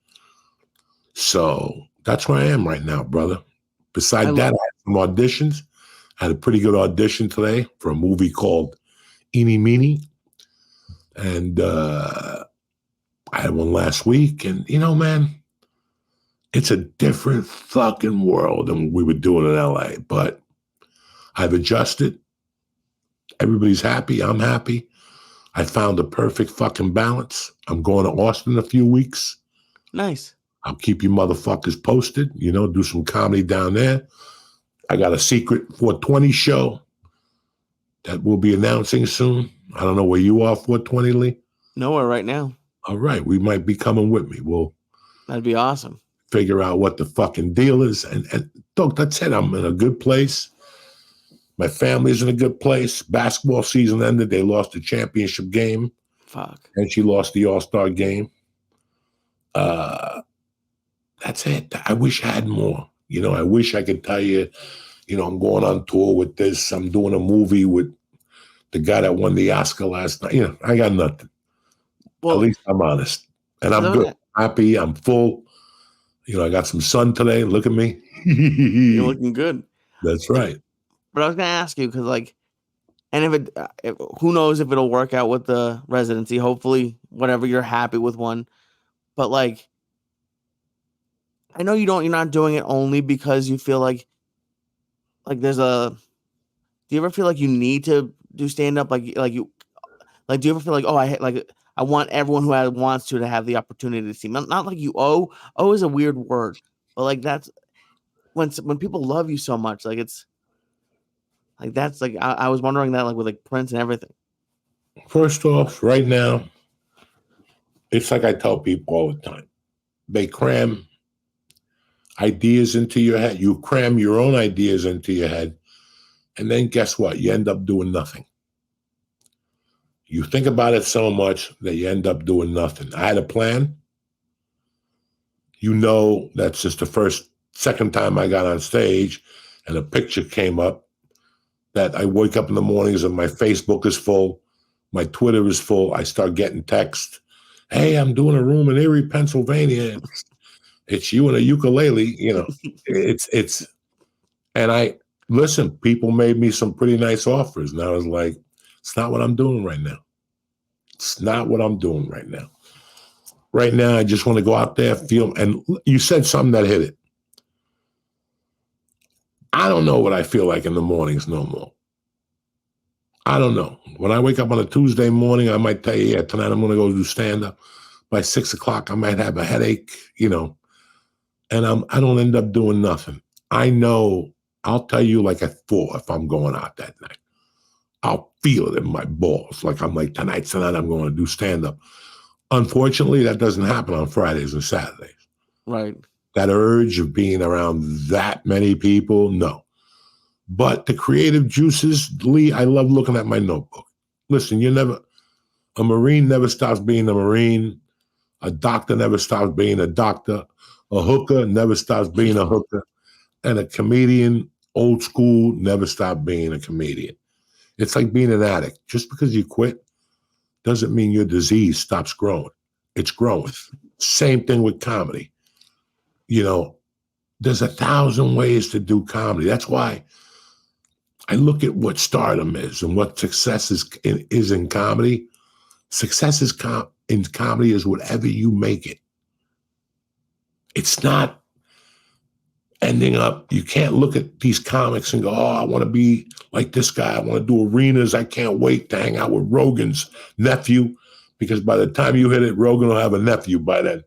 So that's where I am right now, brother. Besides that, I had some auditions. I had a pretty good audition today for a movie called Eeny Meeny. And I had one last week. And, man, it's a different fucking world than we were doing in LA. But I've adjusted. Everybody's happy. I'm happy. I found the perfect fucking balance. I'm going to Austin in a few weeks. Nice. I'll keep you motherfuckers posted, do some comedy down there. I got a secret 420 show that we'll be announcing soon. I don't know where you are, 420, Lee. Nowhere right now. All right. We might be coming with me. That'd be awesome. Figure out what the fucking deal is. And look, that's it. I'm in a good place. My family's in a good place. Basketball season ended. They lost the championship game. Fuck. And she lost the All-Star game. That's it. I wish I had more. I wish I could tell you, I'm going on tour with this. I'm doing a movie with the guy that won the Oscar last night. I got nothing. Well, at least I'm honest. And I'm good. I'm happy. I'm full. I got some sun today. Look at me. You're looking good. That's right. But I was going to ask you, because and if who knows if it'll work out with the residency. Hopefully, whatever, you're happy with one. But I know you're not doing it only because you feel like there's do you ever feel like you need to do stand up? Do you ever feel like, I want everyone who wants to have the opportunity to see me? Not like you owe. Owe is a weird word, but that's when people love you so much, it's that's I was wondering that with Prince and everything. First off, right now, it's like I tell people all the time. They cram ideas into your head. You cram your own ideas into your head. And then guess what? You end up doing nothing. You think about it so much that you end up doing nothing. I had a plan. That's just the first second time I got on stage and a picture came up that I wake up in the mornings and my Facebook is full, my Twitter is full. I start getting texts. Hey, I'm doing a room in Erie, Pennsylvania. It's you and a ukulele, it's, and I, listen, people made me some pretty nice offers. And I was like, it's not what I'm doing right now. It's not what I'm doing right now. Right now, I just want to go out there, feel, and you said something that hit it. I don't know what I feel like in the mornings no more. I don't know. When I wake up on a Tuesday morning, I might tell you, yeah, tonight I'm going to go do stand-up. By 6 o'clock, I might have a headache, and I don't end up doing nothing. I know, I'll tell you like at 4 if I'm going out that night. I'll feel it in my balls. Like I'm like, tonight I'm going to do stand-up. Unfortunately, that doesn't happen on Fridays and Saturdays. Right. That urge of being around that many people, no. But the creative juices, Lee, I love looking at my notebook. Listen, a Marine never stops being a Marine. A doctor never stops being a doctor. A hooker never stops being a hooker. And a comedian, old school, never stops being a comedian. It's like being an addict. Just because you quit doesn't mean your disease stops growing. It's growing. Same thing with comedy. There's 1,000 ways to do comedy. That's why I look at what stardom is and what success is in comedy. Success in comedy is whatever you make it. It's not ending up, you can't look at these comics and go, oh, I want to be like this guy. I want to do arenas. I can't wait to hang out with Rogan's nephew, because by the time you hit it, Rogan will have a nephew by then,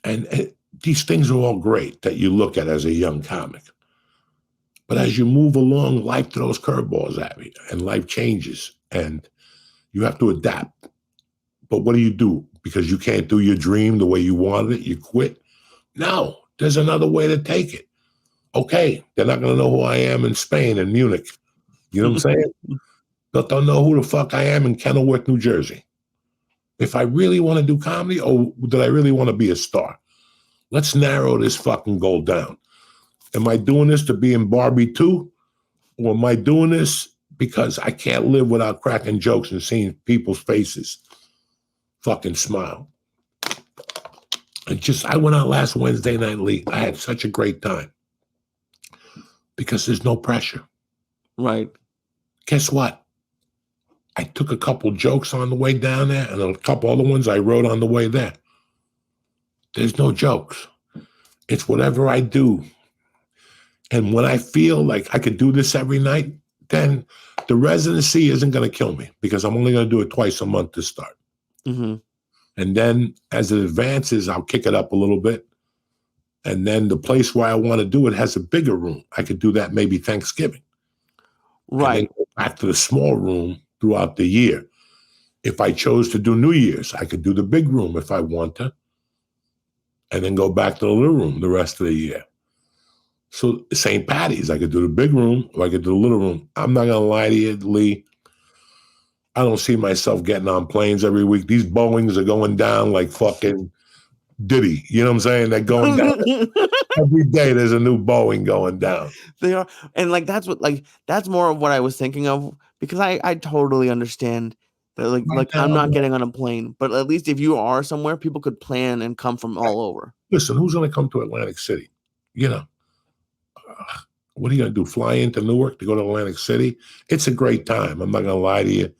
and these things are all great that you look at as a young comic. But as you move along, life throws curveballs at me and life changes and you have to adapt. But what do? Because you can't do your dream the way you wanted it, you quit? No, there's another way to take it. Okay, they're not going to know who I am in Spain and Munich. You know what I'm saying? But they'll know who the fuck I am in Kenilworth, New Jersey. If I really want to do comedy, or did I really want to be a star? Let's narrow this fucking goal down. Am I doing this to be in Barbie 2? Or am I doing this because I can't live without cracking jokes and seeing people's faces fucking smile? I went out last Wednesday night, Lee. I had such a great time because there's no pressure. Right. Guess what? I took a couple jokes on the way down there and a couple other ones I wrote on the way there. There's no jokes. It's whatever I do. And when I feel like I could do this every night, then the residency isn't going to kill me because I'm only going to do it twice a month to start. Mm-hmm. And then as it advances, I'll kick it up a little bit. And then the place where I want to do it has a bigger room. I could do that maybe Thanksgiving. Right. And then go back to the small room throughout the year. If I chose to do New Year's, I could do the big room if I want to. And then go back to the little room the rest of the year. So St. Patty's, I could do the big room or I could do the little room. I'm not going to lie to you, Lee. I don't see myself getting on planes every week. These Boeings are going down like fucking Diddy. You know what I'm saying? They're going down. Every day there's a new Boeing going down. They are. And that's more of what I was thinking of, because I totally understand that I'm not getting on a plane, but at least if you are somewhere, people could plan and come from all over. Listen, who's going to come to Atlantic City? What are you going to do? Fly into Newark to go to Atlantic City? It's a great time. I'm not going to lie to you.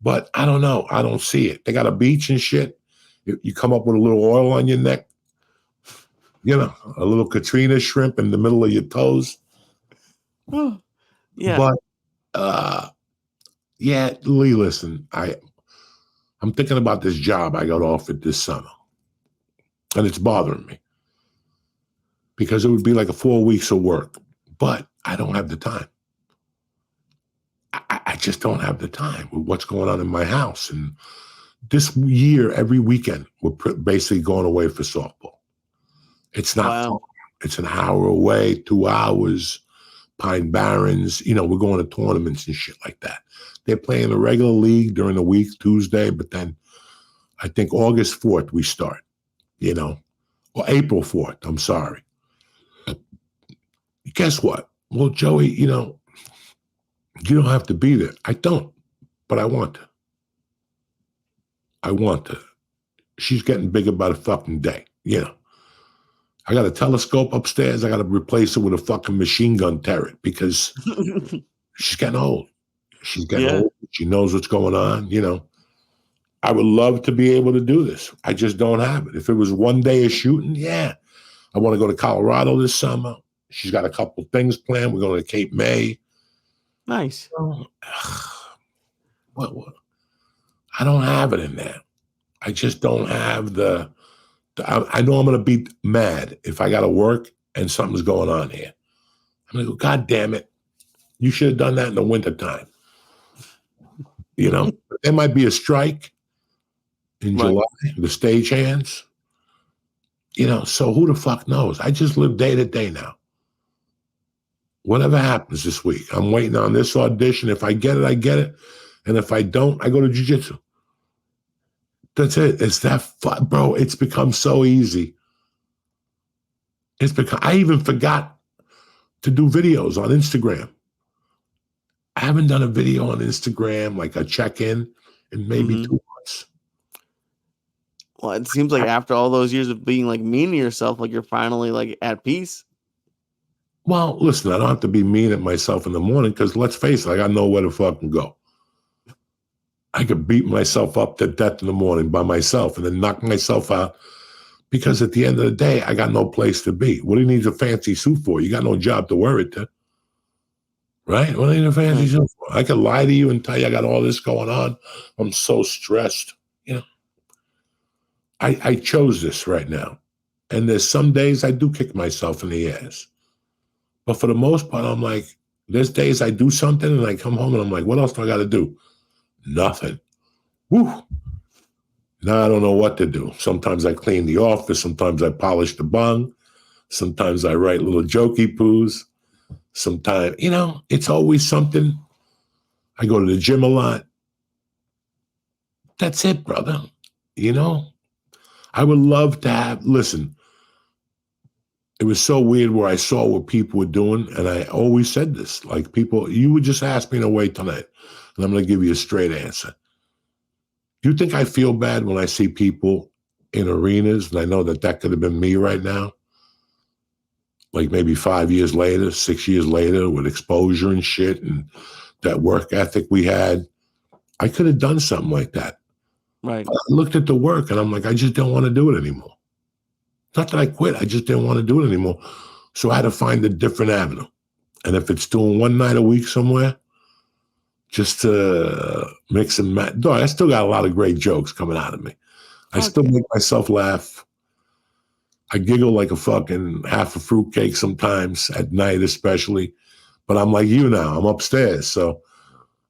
But I don't know. I don't see it. They got a beach and shit. You come up with a little oil on your neck. A little Katrina shrimp in the middle of your toes. Yeah. But, Lee, listen, I'm thinking about this job I got offered this summer. And it's bothering me. Because it would be like 4 weeks of work. But I don't have the time. I just don't have the time with what's going on in my house. And this year, every weekend, we're basically going away for softball. It's not far. It's an hour away, 2 hours, Pine Barrens. We're going to tournaments and shit like that. They're playing a regular league during the week, Tuesday, but then I think August 4th we start. or April 4th. I'm sorry. Guess what? Well, Joey, you don't have to be there. I don't, but I want to. I want to. She's getting bigger by the fucking day. I got a telescope upstairs. I got to replace it with a fucking machine gun turret because she's getting old. She's getting old. She knows what's going on. I would love to be able to do this. I just don't have it. If it was one day of shooting, yeah. I want to go to Colorado this summer. She's got a couple things planned. We're going to Cape May. Nice. What? I don't have it in there. I just don't have I know I'm going to be mad if I got to work and something's going on here. I'm going to go, God damn it. You should have done that in the wintertime. There might be a strike in July, the stagehands. So who the fuck knows? I just live day to day now. Whatever happens this week, I'm waiting on this audition. If I get it, I get it. And if I don't, I go to jiu-jitsu. That's it. It's that fun, bro. It's become so easy. I even forgot to do videos on Instagram. I haven't done a video on Instagram, like a check-in maybe 2 months. Well, it seems like after all those years of being like mean to yourself, like you're finally like at peace. Well, listen, I don't have to be mean at myself in the morning because let's face it, I got nowhere to fucking go. I could beat myself up to death in the morning by myself and then knock myself out because at the end of the day, I got no place to be. What do you need a fancy suit for? You got no job to wear it to. Right? What do you need a fancy suit for? I could lie to you and tell you I got all this going on. I'm so stressed. I chose this right now. And there's some days I do kick myself in the ass. But for the most part, I'm like, there's days I do something and I come home and I'm like, what else do I got to do? Nothing. Woo. Now I don't know what to do. Sometimes I clean the office. Sometimes I polish the bung. Sometimes I write little jokey poos. Sometimes, it's always something. I go to the gym a lot. That's it, brother. I would love to listen, it was so weird where I saw what people were doing, and I always said this, like people, you would just ask me to wait tonight, and I'm going to give you a straight answer. Do you think I feel bad when I see people in arenas, and I know that could have been me right now, like maybe 5 years later, 6 years later, with exposure and shit, and that work ethic we had, I could have done something like that. Right. But I looked at the work, and I'm like, I just don't want to do it anymore. Not that I quit. I just didn't want to do it anymore. So I had to find a different avenue. And if it's doing one night a week somewhere, just to mix and match. No, I still got a lot of great jokes coming out of me. I still make myself laugh. I giggle like a fucking half a fruitcake sometimes at night, especially. But I'm like you now. I'm upstairs. So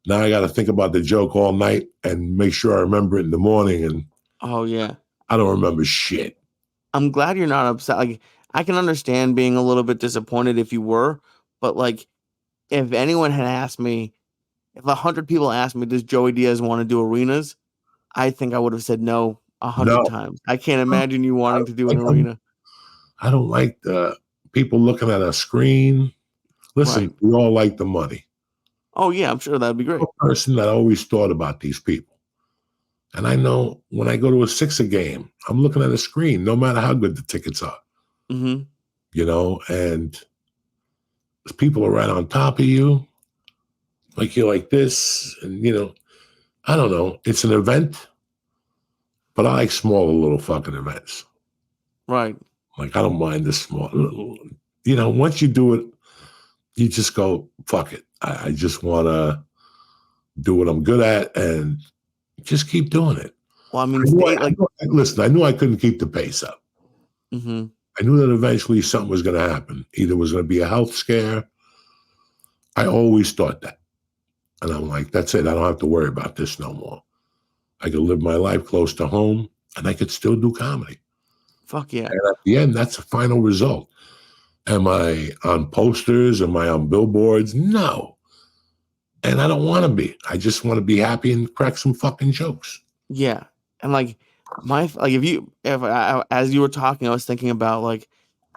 now I got to think about the joke all night and make sure I remember it in the morning. And I don't remember shit. I'm glad you're not upset. Like, I can understand being a little bit disappointed if you were, but like, if anyone had asked me, if 100 people asked me, does Joey Diaz want to do arenas? I think I would have said no 100 times. I can't imagine you wanting to do an arena. I don't like the people looking at a screen. Listen, we all like the money. Oh yeah, I'm sure that'd be great. I'm a person that always thought about these people. And I know when I go to a Sixer game, I'm looking at a screen, no matter how good the tickets are. Mm-hmm. And there's people are right on top of you. Like you're like this. And, I don't know. It's an event, but I like smaller little fucking events. Right. Like I don't mind this small. Once you do it, you just go, fuck it. I just want to do what I'm good at and just keep doing it. Well, I mean, listen, I knew I couldn't keep the pace up. Mm-hmm. I knew that eventually something was going to happen. Either it was going to be a health scare. I always thought that. And I'm like, that's it. I don't have to worry about this no more. I could live my life close to home and I could still do comedy. Fuck yeah. And at the end, that's the final result. Am I on posters? Am I on billboards? No. And I don't want to be. I just want to be happy and crack some fucking jokes. Yeah. And like, As you were talking, I was thinking about like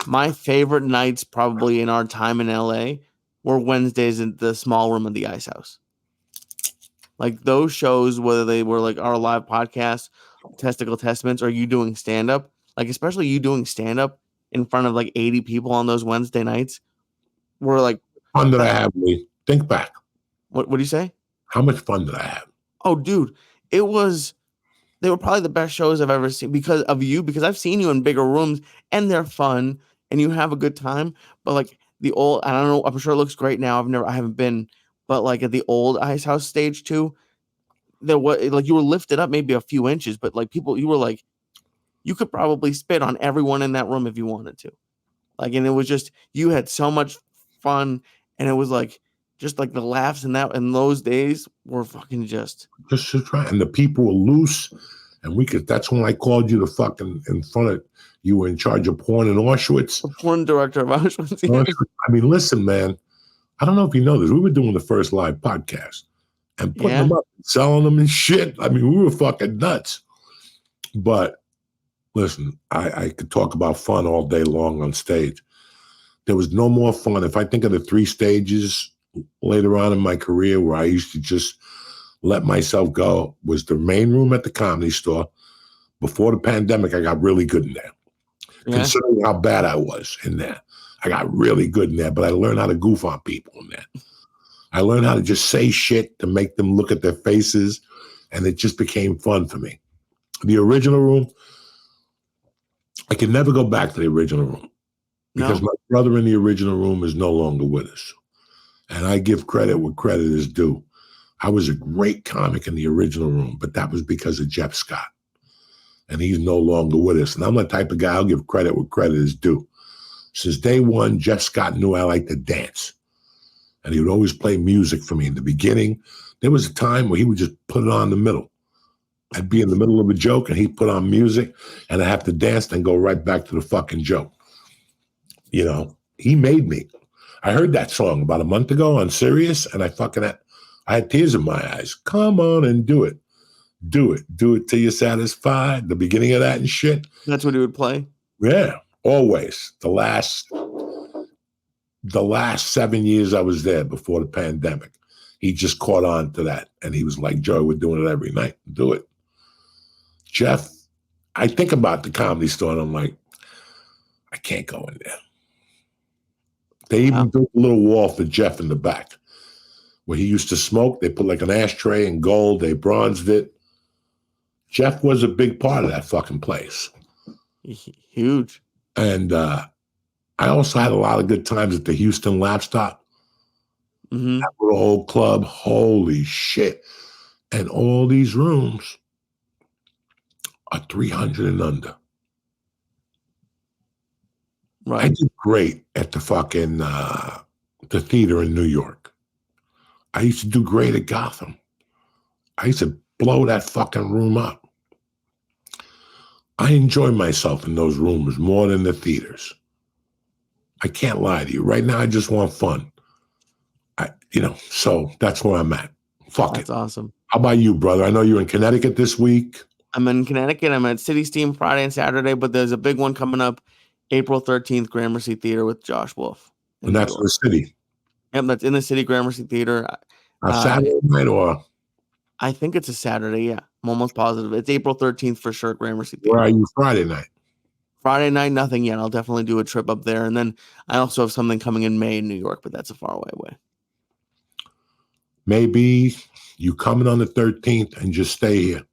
my favorite nights probably in our time in LA were Wednesdays in the small room of the Ice House. Like those shows, whether they were like our live podcast, Testicle Testaments, or you doing stand up, like especially you doing stand up in front of like 80 people on those Wednesday nights, were like Fun did I have, Lee? Think back. what do you say? How much fun did I have? Oh, dude, they were probably the best shows I've ever seen because of you, because I've seen you in bigger rooms and they're fun and you have a good time. But like the old, I don't know, I'm sure it looks great now. I haven't been, but like at the old Ice House stage too, there was like you were lifted up maybe a few inches, but like people, you were like, you could probably spit on everyone in that room if you wanted to. Like, and it was just, you had so much fun and it was like, just like the laughs in those days were fucking just try. And the people were loose, and that's when I called you in front of, you were in charge of porn in Auschwitz. the porn director of Auschwitz. Yeah. I mean, listen, man, I don't know if you know this. We were doing the first live podcast and putting them up, selling them and shit. I mean, we were fucking nuts. But listen, I could talk about fun all day long on stage. There was no more fun. If I think of the 3 stages later on in my career where I used to just let myself go, was the main room at the Comedy Store. Before the pandemic, I got really good in there. Yeah. Considering how bad I was in there, I got really good in there, but I learned how to goof on people in there. I learned how to just say shit to make them look at their faces, and it just became fun for me. The original room, I can never go back to the original room because my brother in the original room is no longer with us. And I give credit where credit is due. I was a great comic in the original room, but that was because of Jeff Scott. And he's no longer with us. And I'm the type of guy, I'll give credit where credit is due. Since day one, Jeff Scott knew I liked to dance. And he would always play music for me. In the beginning, there was a time where he would just put it on in the middle. I'd be in the middle of a joke and he'd put on music and I'd have to dance and go right back to the fucking joke. You know, he made me. I heard that song about a month ago on Sirius and I had tears in my eyes. Come on and do it. Do it. Do it till you're satisfied. The beginning of that and shit. That's what he would play? Yeah, always. The last 7 years I was there before the pandemic, he just caught on to that. And he was like, Joey, we're doing it every night. Do it. Jeff, I think about the Comedy Store and I'm like, I can't go in there. They even built a little wall for Jeff in the back where he used to smoke. They put like an ashtray in gold. They bronzed it. Jeff was a big part of that fucking place. Huge. And I also had a lot of good times at the Houston Lap Stop. Mm-hmm. That little old club. Holy shit. And all these rooms are 300 and under. Right. I did great at the fucking the theater in New York. I used to do great at Gotham. I used to blow that fucking room up. I enjoy myself in those rooms more than the theaters. I can't lie to you. Right now, I just want fun. So that's where I'm at. That's awesome. How about you, brother? I know you're in Connecticut this week. I'm in Connecticut. I'm at City Steam Friday and Saturday, but there's a big one coming up April 13th, Gramercy Theater with Josh Wolf. And that's in the city. Yep, that's in the city, Gramercy Theater. Saturday night or? I think it's a Saturday, yeah. I'm almost positive. It's April 13th for sure, Gramercy Theater. Where are you Friday night? Friday night, nothing yet. I'll definitely do a trip up there. And then I also have something coming in May in New York, but that's a far away. Maybe you coming on the 13th and just stay here.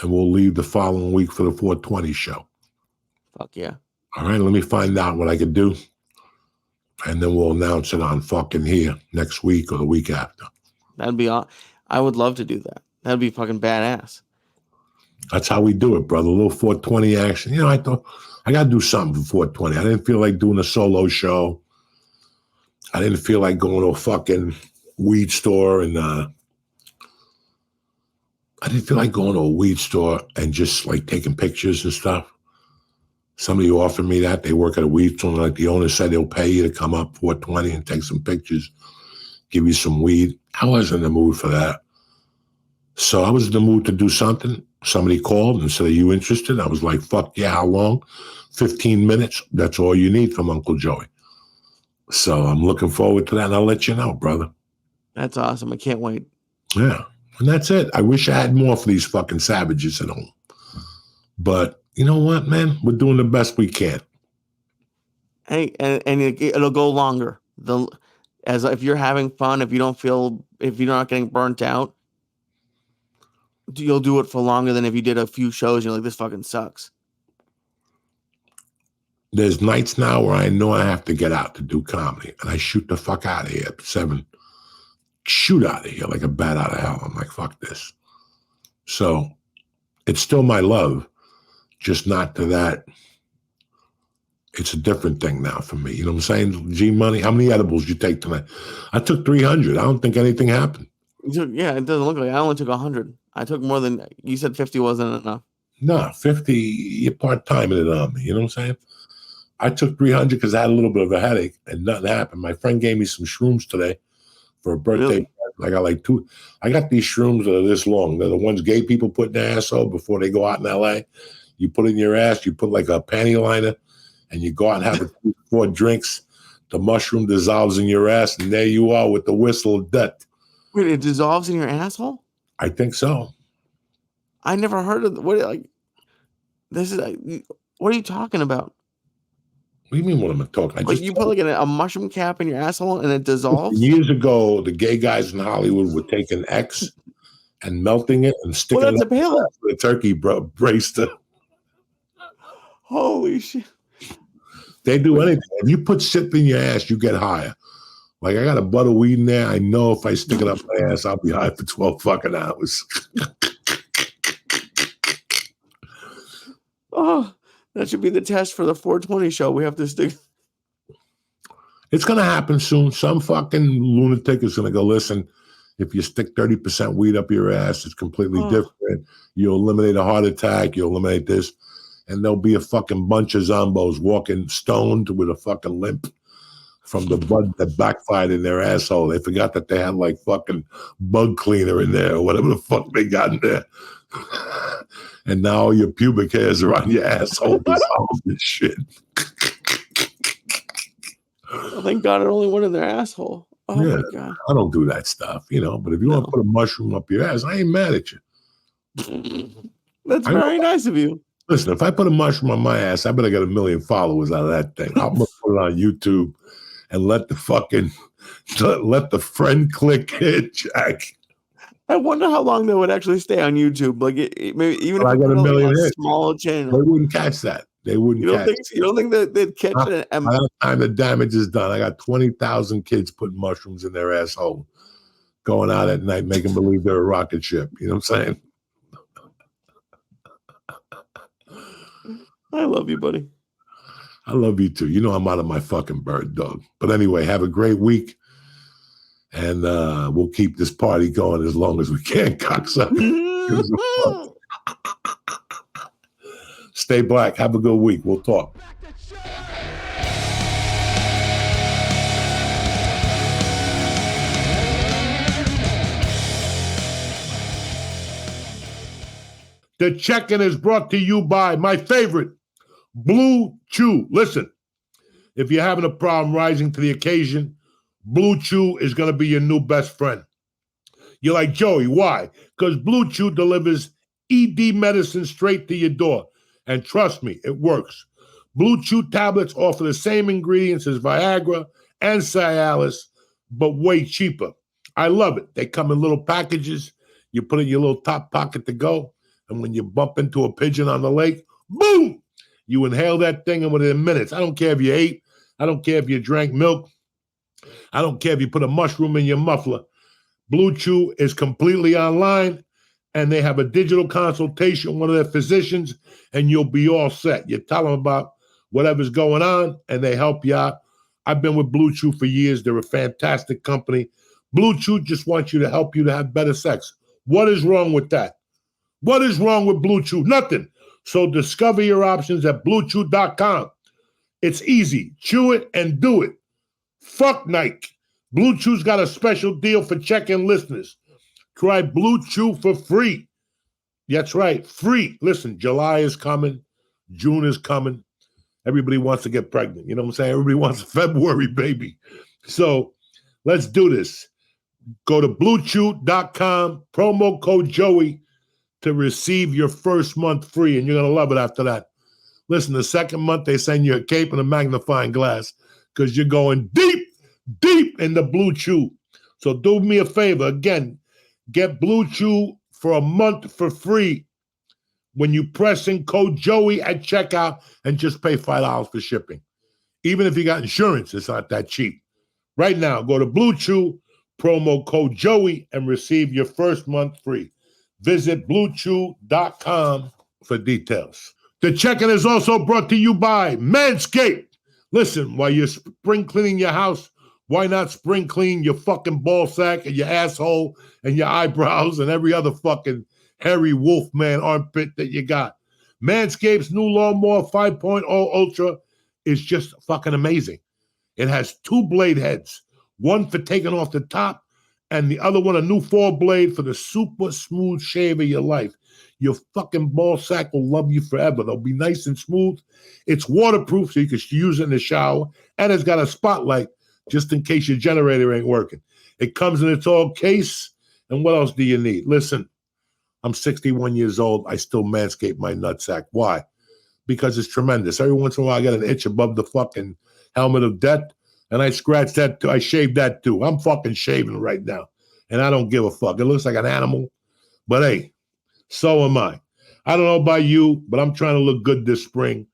And we'll leave the following week for the 420 show. Fuck yeah. All right, let me find out what I could do. And then we'll announce it on fucking here next week or the week after. That'd be awesome. I would love to do that. That'd be fucking badass. That's how we do it, brother. A little 420 action. I thought I got to do something for 420. I didn't feel like doing a solo show. I didn't feel like going to a fucking weed store and I didn't feel like going to a weed store and just like taking pictures and stuff. Somebody offered me that. They work at a weed store. Like the owner said, they'll pay you to come up 420 and take some pictures, give you some weed. I wasn't in the mood for that. So I was in the mood to do something. Somebody called and said, "Are you interested?" I was like, "Fuck yeah, how long?" 15 minutes. That's all you need from Uncle Joey. So I'm looking forward to that, and I'll let you know, brother. That's awesome. I can't wait. Yeah. And that's it. I wish I had more for these fucking savages at home. But you know what, man? We're doing the best we can. Hey, and it'll go longer. As if you're having fun, if you're not getting burnt out, you'll do it for longer than if you did a few shows and you're like, this fucking sucks. There's nights now where I know I have to get out to do comedy, and I shoot the fuck out of here at 7. Shoot out of here like a bat out of hell. I'm like, fuck this. So it's still my love, just not to that. It's a different thing now for me. You know what I'm saying? G Money, how many edibles you take tonight? I took 300. I don't think anything happened. Yeah, it doesn't look like I only took 100. I took more than you said. 50 wasn't enough. No, 50. You're part-timing it on me. You know what I'm saying? I took 300 because I had a little bit of a headache and nothing happened. My friend gave me some shrooms today for a birthday. Really? I got like 2. I got these shrooms that are this long. They're the ones gay people put in their asshole before they go out in LA. You put it in your ass, you put like a panty liner, and you go out and have 4 drinks. The mushroom dissolves in your ass, and there you are with the whistle of death. Wait, it dissolves in your asshole? I think so. I never heard of this is what are you talking about? What do you mean what am I talking? Like you put like a mushroom cap in your asshole and it dissolves? Years ago, the gay guys in Hollywood were taking X and melting it and sticking Well, that's it up with a turkey bracelet. Holy shit. They do anything. If you put shit in your ass, you get higher. Like I got a butt of weed in there. I know if I stick it up my ass, I'll be high for 12 fucking hours. Oh, that should be the test for the 420 show. We have to stick. It's going to happen soon. Some fucking lunatic is going to go, listen, if you stick 30% weed up your ass, it's completely different. You'll eliminate a heart attack. You'll eliminate this. And there'll be a fucking bunch of zombos walking stoned with a fucking limp from the bud that backfired in their asshole. They forgot that they had like fucking bug cleaner in there or whatever the fuck they got in there. And now all your pubic hairs are on your asshole. This shit. Oh, thank God it only went in their asshole. Oh my God. I don't do that stuff, you know, but if you want to put a mushroom up your ass, I ain't mad at you. That's very nice of you. Listen, if I put a mushroom on my ass, I better get 1 million followers out of that thing. I'm gonna put it on YouTube and let the friend click hit, Jack. I wonder how long they would actually stay on YouTube. Like maybe even if I got 1 million hits, small channel, they wouldn't catch that. They wouldn't. You don't think that they'd catch it? By the time the damage is done, I got 20,000 kids putting mushrooms in their asshole, going out at night, making believe they're a rocket ship. You know what I'm saying? I love you, buddy. I love you too. You know I'm out of my fucking bird dog. But anyway, have a great week. And we'll keep this party going as long as we can, cocksucker. Stay black. Have a good week. We'll talk. The check-in is brought to you by my favorite, Blue Chew. Listen, if you're having a problem rising to the occasion, Blue Chew is going to be your new best friend. You're like, Joey, why? Because Blue Chew delivers ED medicine straight to your door. And trust me, it works. Blue Chew tablets offer the same ingredients as Viagra and Cialis, but way cheaper. I love it. They come in little packages. You put it in your little top pocket to go. And when you bump into a pigeon on the lake, boom, you inhale that thing and within minutes. I don't care if you ate. I don't care if you drank milk. I don't care if you put a mushroom in your muffler. Blue Chew is completely online, and they have a digital consultation with one of their physicians, and you'll be all set. You tell them about whatever's going on, and they help you out. I've been with Blue Chew for years. They're a fantastic company. Blue Chew just wants you to help you to have better sex. What is wrong with that? What is wrong with Blue Chew? Nothing. So discover your options at BlueChew.com. It's easy. Chew it and do it. Fuck Nike. Blue Chew's got a special deal for check-in listeners. Try Blue Chew for free. That's right. Free. Listen, July is coming. June is coming. Everybody wants to get pregnant. You know what I'm saying? Everybody wants a February baby. So let's do this. Go to bluechew.com, promo code Joey to receive your first month free, and you're going to love it after that. Listen, the second month, they send you a cape and a magnifying glass because you're going deep, deep in the Blue Chew. So do me a favor. Again, get Blue Chew for a month for free when you press in code Joey at checkout and just pay $5 for shipping. Even if you got insurance, it's not that cheap. Right now, go to Blue Chew, promo code Joey, and receive your first month free. Visit bluechew.com for details. The check-in is also brought to you by Manscaped. Listen, while you're spring cleaning your house, why not spring clean your fucking ball sack and your asshole and your eyebrows and every other fucking hairy wolfman armpit that you got? Manscaped's new Lawnmower 5.0 Ultra is just fucking amazing. It has 2 blade heads, one for taking off the top and the other one a new 4-blade for the super smooth shave of your life. Your fucking ball sack will love you forever. They'll be nice and smooth. It's waterproof, so you can use it in the shower. And it's got a spotlight just in case your generator ain't working. It comes in its old case. And what else do you need? Listen, I'm 61 years old. I still manscape my nutsack. Why? Because it's tremendous. Every once in a while, I get an itch above the fucking helmet of death. And I scratch that too. I shave that too. I'm fucking shaving right now. And I don't give a fuck. It looks like an animal. But hey, so am I. I don't know about you, but I'm trying to look good this spring.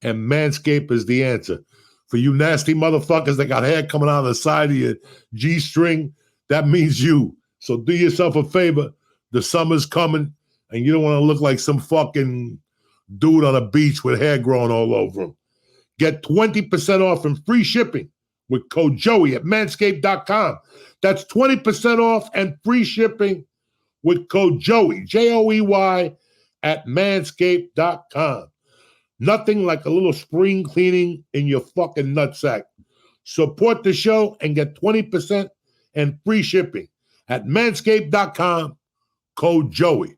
And Manscaped is the answer. For you nasty motherfuckers that got hair coming out of the side of your G-string, that means you. So do yourself a favor. The summer's coming, and you don't want to look like some fucking dude on a beach with hair growing all over him. Get 20% off and free shipping with code Joey at manscaped.com. That's 20% off and free shipping with code Joey, Joey, at manscaped.com. Nothing like a little spring cleaning in your fucking nutsack. Support the show and get 20% and free shipping at manscaped.com, code Joey.